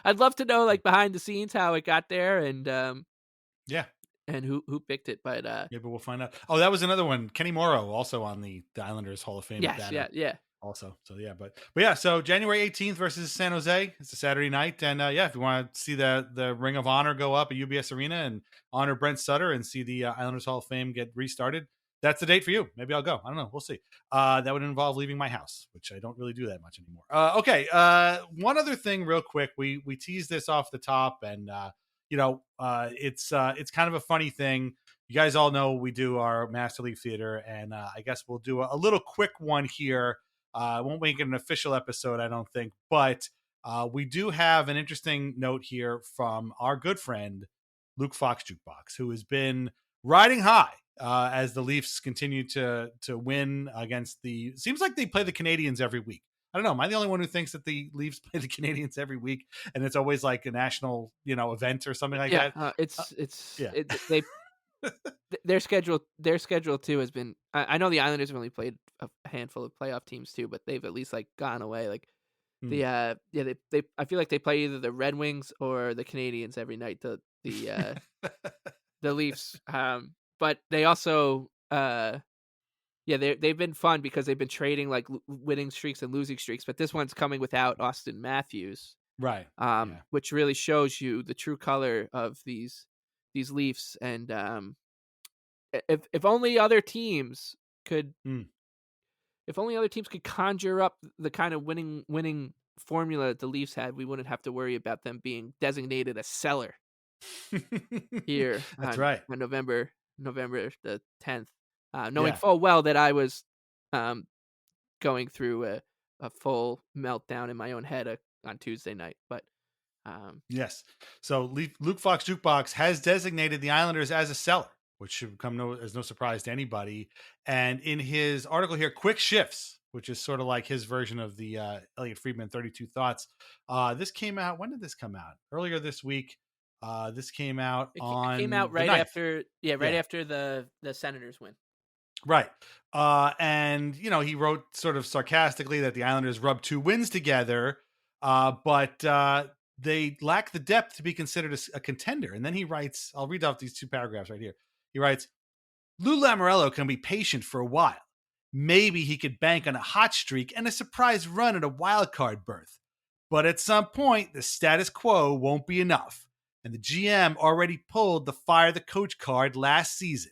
I'd love to know like behind the scenes how it got there, and and who picked it. But maybe we'll find out. Oh, that was another one. Kenny Morrow also on the Islanders Hall of Fame. Yeah. Also, so but yeah, so January 18th versus San Jose. It's a Saturday night, and if you want to see the Ring of Honor go up at UBS Arena and honor Brent Sutter and see the Islanders Hall of Fame get restarted, that's the date for you. Maybe I'll go. I don't know. We'll see. That would involve leaving my house, which I don't really do that much anymore. Okay. One other thing, real quick. We teased this off the top, and it's kind of a funny thing. You guys all know we do our Master League Theater, and I guess we'll do a little quick one here. I won't make it an official episode, I don't think, but we do have an interesting note here from our good friend Luke Fox Jukebox, who has been riding high as the Leafs continue to win against seems like they play the Canadians every week. I don't know. Am I the only one who thinks that the Leafs play the Canadians every week, and it's always like a national, event or something like that? They their schedule too has been. I know the Islanders have only played a handful of playoff teams too, but they've at least like gone away. Like they I feel like they play either the Red Wings or the Canadians every night. The Leafs, but they also they've been fun because they've been trading like winning streaks and losing streaks. But this one's coming without Austin Matthews, right? Which really shows you the true color of these Leafs, and if only other teams could conjure up the kind of winning formula that the Leafs had, we wouldn't have to worry about them being designated a seller here. That's right. On November the 10th, knowing full well that I was going through a full meltdown in my own head on Tuesday night, but. Yes. So Luke Fox Jukebox has designated the Islanders as a seller, which should come as no surprise to anybody. And in his article here, Quick Shifts, which is sort of like his version of the Elliot Friedman 32 Thoughts. This came out. When did this come out? Earlier this week. This came out on. It came out right after the Senators win. Right. And he wrote sort of sarcastically that the Islanders rubbed two wins together, but they lack the depth to be considered a contender. And then he writes, I'll read off these two paragraphs right here. He writes, Lou Lamoriello can be patient for a while. Maybe he could bank on a hot streak and a surprise run at a wild card berth. But at some point, the status quo won't be enough. And the GM already pulled the fire the coach card last season.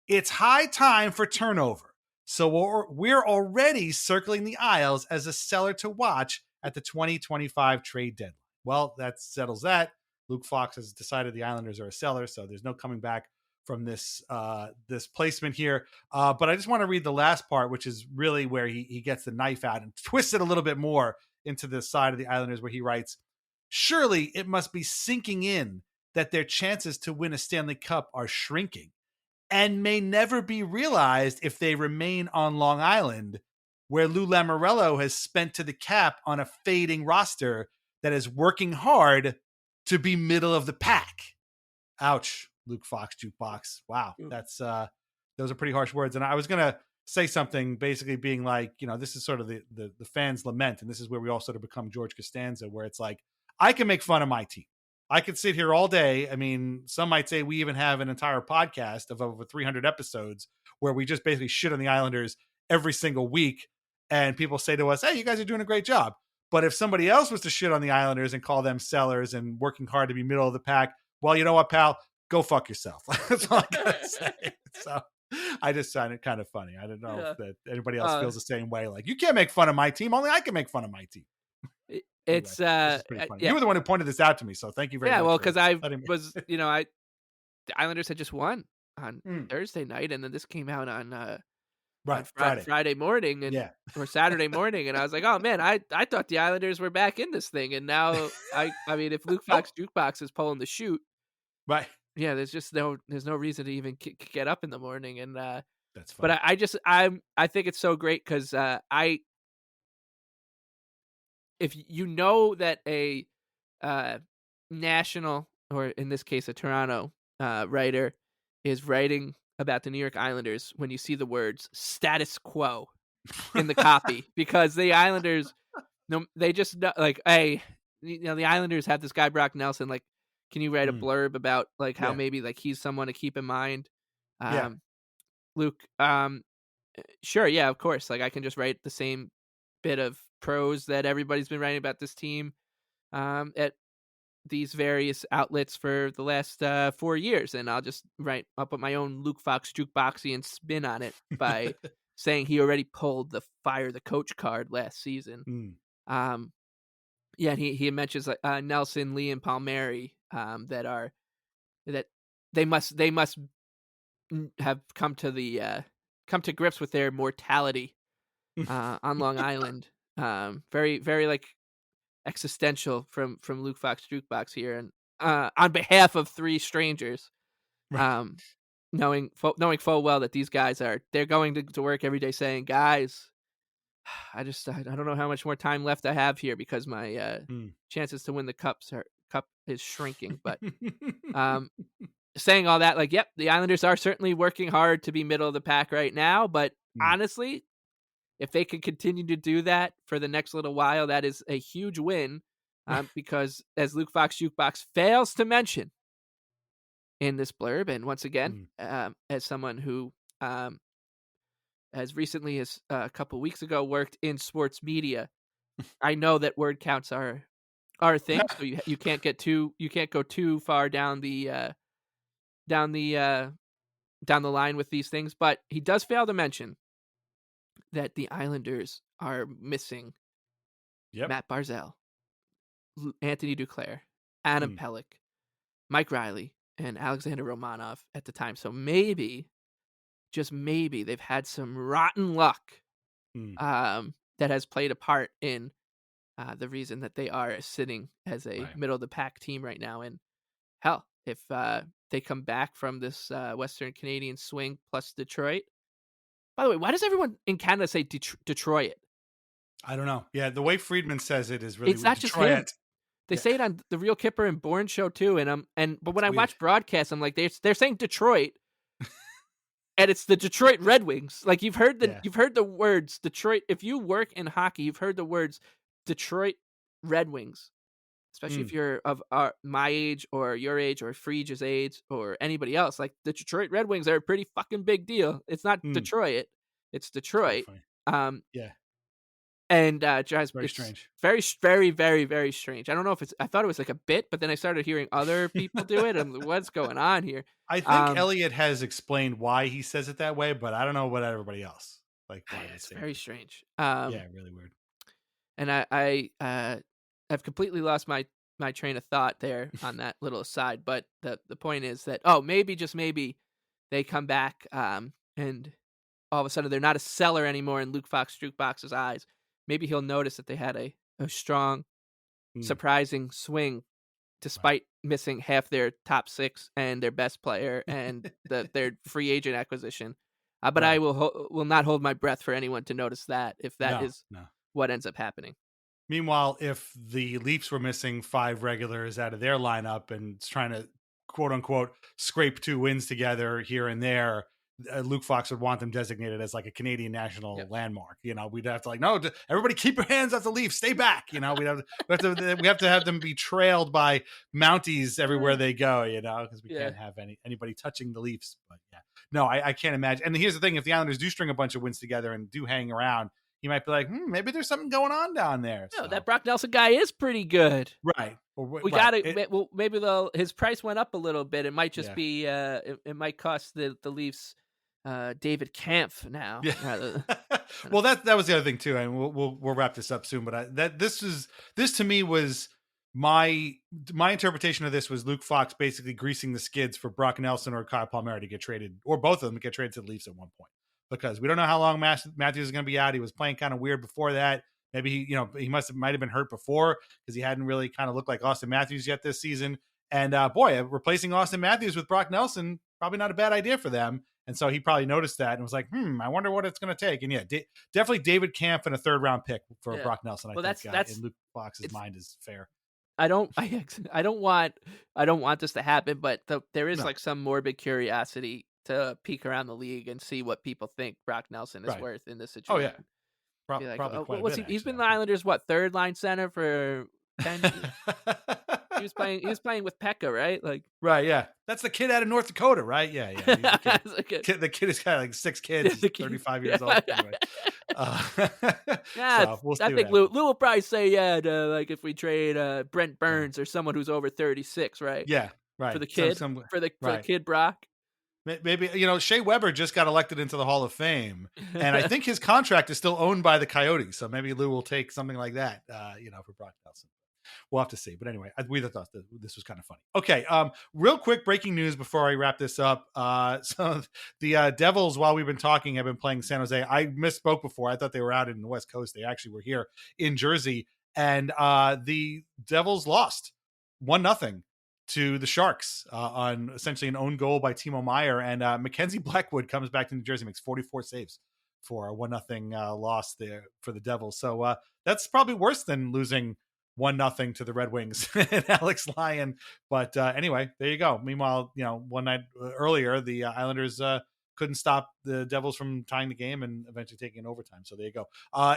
It's high time for turnover. So we're already circling the aisles as a seller to watch at the 2025 trade deadline. Well, that settles that. Luke Fox has decided the Islanders are a seller, so there's no coming back from this this placement here. But I just want to read the last part, which is really where he gets the knife out and twists it a little bit more into the side of the Islanders, where he writes, "Surely it must be sinking in that their chances to win a Stanley Cup are shrinking and may never be realized if they remain on Long Island, where Lou Lamoriello has spent to the cap on a fading roster that is working hard to be middle of the pack." Ouch, Luke Fox jukebox. Wow, that's those are pretty harsh words. And I was gonna say something basically being like, this is sort of the fans' lament, and this is where we all sort of become George Costanza, where it's like, I can make fun of my team. I could sit here all day. I mean, some might say we even have an entire podcast of over 300 episodes where we just basically shit on the Islanders every single week. And people say to us, hey, you guys are doing a great job. But if somebody else was to shit on the Islanders and call them sellers and working hard to be middle of the pack, well, you know what, pal? Go fuck yourself. That's all I gotta say. So I just find it kind of funny. I don't know if that anybody else feels the same way. Like, you can't make fun of my team. Only I can make fun of my team. It's anyway, you were the one who pointed this out to me, so thank you very much. Yeah, well, because I was, the Islanders had just won on Thursday night, and then this came out on Friday morning, and or Saturday morning, and I was like, oh man, I thought the Islanders were back in this thing, and now I mean, if Luke Fox jukebox is pulling the chute, right? Yeah, there's no reason to even get up in the morning, and that's fine. But I think it's so great because if you know that a national, or in this case a Toronto writer is writing about the New York Islanders, when you see the words status quo in the copy, because the Islanders, they just like, hey, the Islanders have this guy Brock Nelson, like, can you write a blurb about like how maybe like he's someone to keep in mind? Luke, sure, yeah, of course. Like, I can just write the same bit of prose that everybody's been writing about this team at these various outlets for the last 4 years, and I'll put my own Luke Fox jukeboxian spin on it by saying he already pulled the fire the coach card last season. And he mentions like Nelson, Lee, and Palmieri that they must have come to grips with their mortality on Long Island. Very, very like existential from Luke Fox jukebox here, and on behalf of three strangers, knowing full well that these guys they're going to work every day saying, guys, I don't know how much more time left I have here, because my chances to win the cup is shrinking. But saying all that, like, yep, the Islanders are certainly working hard to be middle of the pack right now, but honestly, if they can continue to do that for the next little while, that is a huge win, because as Luke Fox jukebox fails to mention in this blurb, and once again, as someone who as recently as a couple weeks ago worked in sports media, I know that word counts are a thing. So you can't go too far down the line with these things. But he does fail to mention that the Islanders are missing Matt Barzal, Anthony Duclair, Adam Pelech, Mike Riley, and Alexander Romanov at the time. So maybe, just maybe, they've had some rotten luck that has played a part in the reason that they are sitting as a middle of the pack team right now. And hell, if they come back from this Western Canadian swing plus Detroit. By the way, why does everyone in Canada say Detroit? I don't know. Yeah, the way Friedman says it is really it's not Detroit. Just him. They say it on the Real Kipper and Bourne show too, but when I watch broadcasts, I'm like, they're saying Detroit, and it's the Detroit Red Wings. Like, you've heard the words Detroit. If you work in hockey, you've heard the words Detroit Red Wings, especially if you're of my age or your age or Friege's age or anybody else. Like, the Detroit Red Wings are a pretty fucking big deal. It's not Detroit, it's Detroit. And it's very strange. Very, very, very, very strange. I don't know if I thought it was like a bit, but then I started hearing other people do it. And what's going on here? I think Elliot has explained why he says it that way, but I don't know about everybody else. Like, why it's very strange. Yeah, really weird. And I've completely lost my my train of thought there on that little aside. But the point is that, maybe, just maybe, they come back and all of a sudden they're not a seller anymore in Luke Fox Jukebox's eyes. Maybe he'll notice that they had a strong, surprising swing despite missing half their top 6 and their best player and their free agent acquisition. But I will not hold my breath for anyone to notice that if that is what ends up happening. Meanwhile, if the Leafs were missing 5 regulars out of their lineup and trying to, quote unquote, scrape 2 wins together here and there, Luke Fox would want them designated as like a Canadian national landmark. We'd have to no, everybody keep your hands off the Leafs, stay back. We have to have them be trailed by Mounties everywhere they go. Because we can't have anybody touching the Leafs. But no, I can't imagine. And here's the thing: if the Islanders do string a bunch of wins together and do hang around, he might be like, maybe there's something going on down there. No, that Brock Nelson guy is pretty good. Right. We got it. Well, maybe his price went up a little bit. It might just be. It might cost the Leafs David Kampf now. Yeah. Well, that was the other thing too, and we'll wrap this up soon. But this to me was my interpretation of this was Luke Fox basically greasing the skids for Brock Nelson or Kyle Palmieri to get traded, or both of them to get traded to the Leafs at one point, because we don't know how long Matthews is going to be out. He was playing kind of weird before that. Maybe he might have been hurt before because he hadn't really kind of looked like Austin Matthews yet this season. And replacing Austin Matthews with Brock Nelson, probably not a bad idea for them. And so he probably noticed that and was like, I wonder what it's going to take. And definitely David Kampf and a 3rd round pick for Brock Nelson. I think in Luke Fox's mind is fair. I don't want this to happen, but there is like some morbid curiosity to peek around the league and see what people think Brock Nelson is worth in this situation. Oh yeah. Probably quite a bit, he's been the Islanders' 3rd line center for 10 years. He was playing with Pekka, right? Right, yeah. That's the kid out of North Dakota, right? Yeah. The kid has got 6 kids. He's 35 years old. Anyway. We'll see. I think Lou will probably say, if we trade Brent Burns or someone who's over 36, right? Yeah, right. For the kid, for the kid Brock. Maybe, Shea Weber just got elected into the Hall of Fame, and I think his contract is still owned by the Coyotes. So maybe Lou will take something like that, for Brock Nelson. We'll have to see. But anyway, we thought this was kind of funny. Okay, real quick breaking news before I wrap this up. So the Devils, while we've been talking, have been playing San Jose. I misspoke before. I thought they were out in the West Coast. They actually were here in Jersey. And the Devils lost 1-0 to the Sharks on essentially an own goal by Timo Meier. And Mackenzie Blackwood comes back to New Jersey, makes 44 saves for a 1-0 loss there for the Devils. So that's probably worse than losing 1-0 to the Red Wings and Alex Lyon. But anyway, there you go. Meanwhile, one night earlier, the Islanders couldn't stop the Devils from tying the game and eventually taking an overtime. So there you go.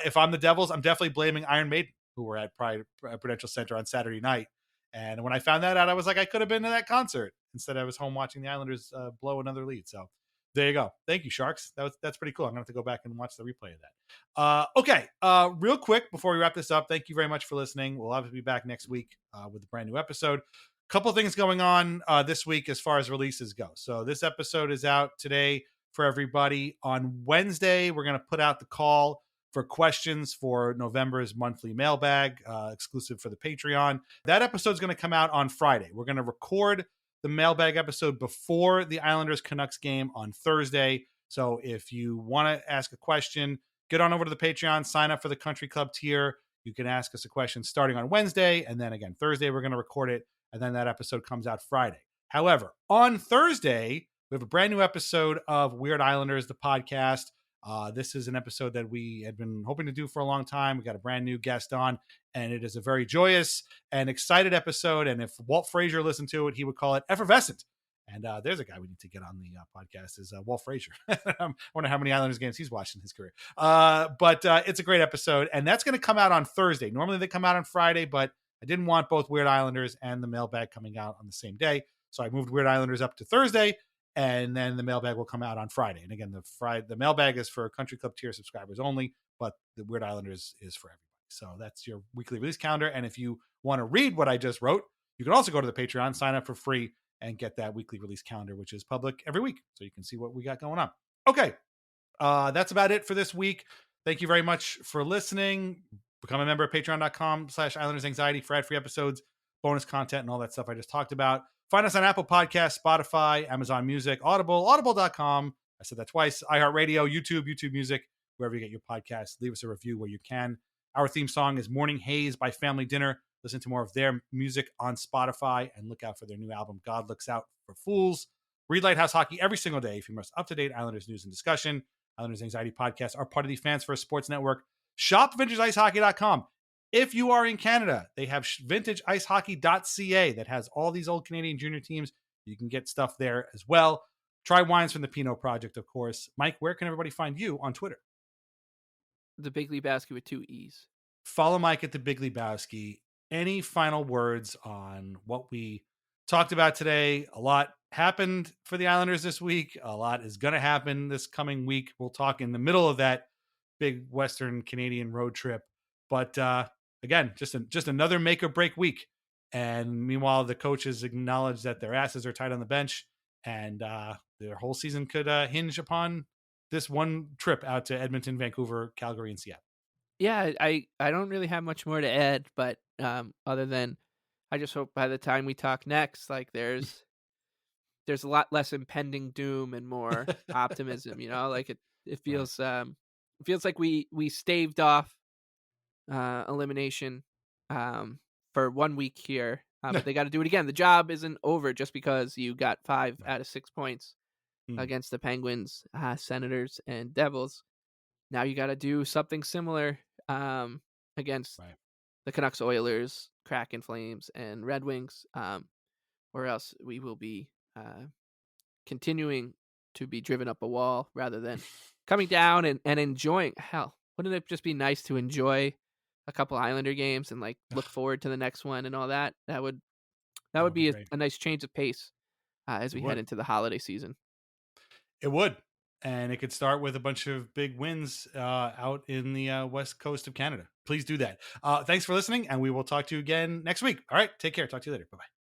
If I'm the Devils, I'm definitely blaming Iron Maiden, who were at Prudential Center on Saturday night. And when I found that out, I was like, I could have been to that concert. Instead, I was home watching the Islanders blow another lead. So there you go. Thank you, Sharks. That's pretty cool. I'm going to have to go back and watch the replay of that. Okay. Real quick, before we wrap this up, thank you very much for listening. We'll obviously be back next week with a brand new episode. Couple things going on this week as far as releases go. So this episode is out today for everybody. On Wednesday, we're going to put out the call for questions for November's monthly mailbag, exclusive for the Patreon. That episode is going to come out on Friday. We're going to record the mailbag episode before the Islanders-Canucks game on Thursday. So if you want to ask a question, get on over to the Patreon, sign up for the Country Club tier. You can ask us a question starting on Wednesday, and then again, Thursday, we're going to record it, and then that episode comes out Friday. However, on Thursday, we have a brand new episode of Weird Islanders, the podcast. This is an episode that we had been hoping to do for a long time. We got a brand new guest on, and it is a very joyous and excited episode. And if Walt Frazier listened to it, he would call it effervescent. And there's a guy we need to get on the podcast is Walt Frazier. I wonder how many Islanders games he's watched in his career. But it's a great episode, and that's going to come out on Thursday. Normally they come out on Friday, but I didn't want both Weird Islanders and the mailbag coming out on the same day. So I moved Weird Islanders up to Thursday, and then the mailbag will come out on Friday. And again, the mailbag is for Country Club tier subscribers only, but the Weird Islanders is for everybody. So that's your weekly release calendar. And if you want to read what I just wrote, you can also go to the Patreon, sign up for free, and get that weekly release calendar, which is public every week. So you can see what we got going on. Okay. That's about it for this week. Thank you very much for listening. Become a member at patreon.com/Islanders Anxiety for ad-free episodes, bonus content and all that stuff I just talked about. Find us on Apple Podcasts, Spotify, Amazon Music, Audible, audible.com. I said that twice. iHeartRadio, YouTube Music, wherever you get your podcasts. Leave us a review where you can. Our theme song is Morning Haze by Family Dinner. Listen to more of their music on Spotify and look out for their new album, God Looks Out for Fools. Read Lighthouse Hockey every single day for your most up-to-date Islanders news and discussion. Islanders Anxiety Podcasts are part of the Fans First Sports Network. Shop VintageIceHockey.com. If you are in Canada, they have VintageIceHockey.ca that has all these old Canadian junior teams. You can get stuff there as well. Try wines from the Pinot Project, of course. Mike, where can everybody find you on Twitter? The Big Lebowski with 2 E's. Follow Mike at the Big Lebowski. Any final words on what we talked about today? A lot happened for the Islanders this week. A lot is going to happen this coming week. We'll talk in the middle of that big Western Canadian road trip. But again, just another make or break week. And meanwhile, the coaches acknowledge that their asses are tight on the bench, and their whole season could hinge upon this one trip out to Edmonton, Vancouver, Calgary, and Seattle. Yeah, I don't really have much more to add, but other than I just hope by the time we talk next, like there's a lot less impending doom and more optimism. Like it feels like we staved off elimination for 1 week here, but they got to do it again. The job isn't over just because you got 5 out of 6 points against the Penguins, Senators, and Devils. Now you got to do something similar against the Canucks, Oilers, Kraken, Flames, and Red Wings, or else we will be continuing to be driven up a wall rather than coming down and enjoying. Hell, wouldn't it just be nice to enjoy a couple Islander games and like look forward to the next one and all that? That would be a nice change of pace as we head into the holiday season. It would. And it could start with a bunch of big wins out in the west coast of Canada. Please do that. Thanks for listening, and we will talk to you again next week. All right, take care. Talk to you later. Bye-bye.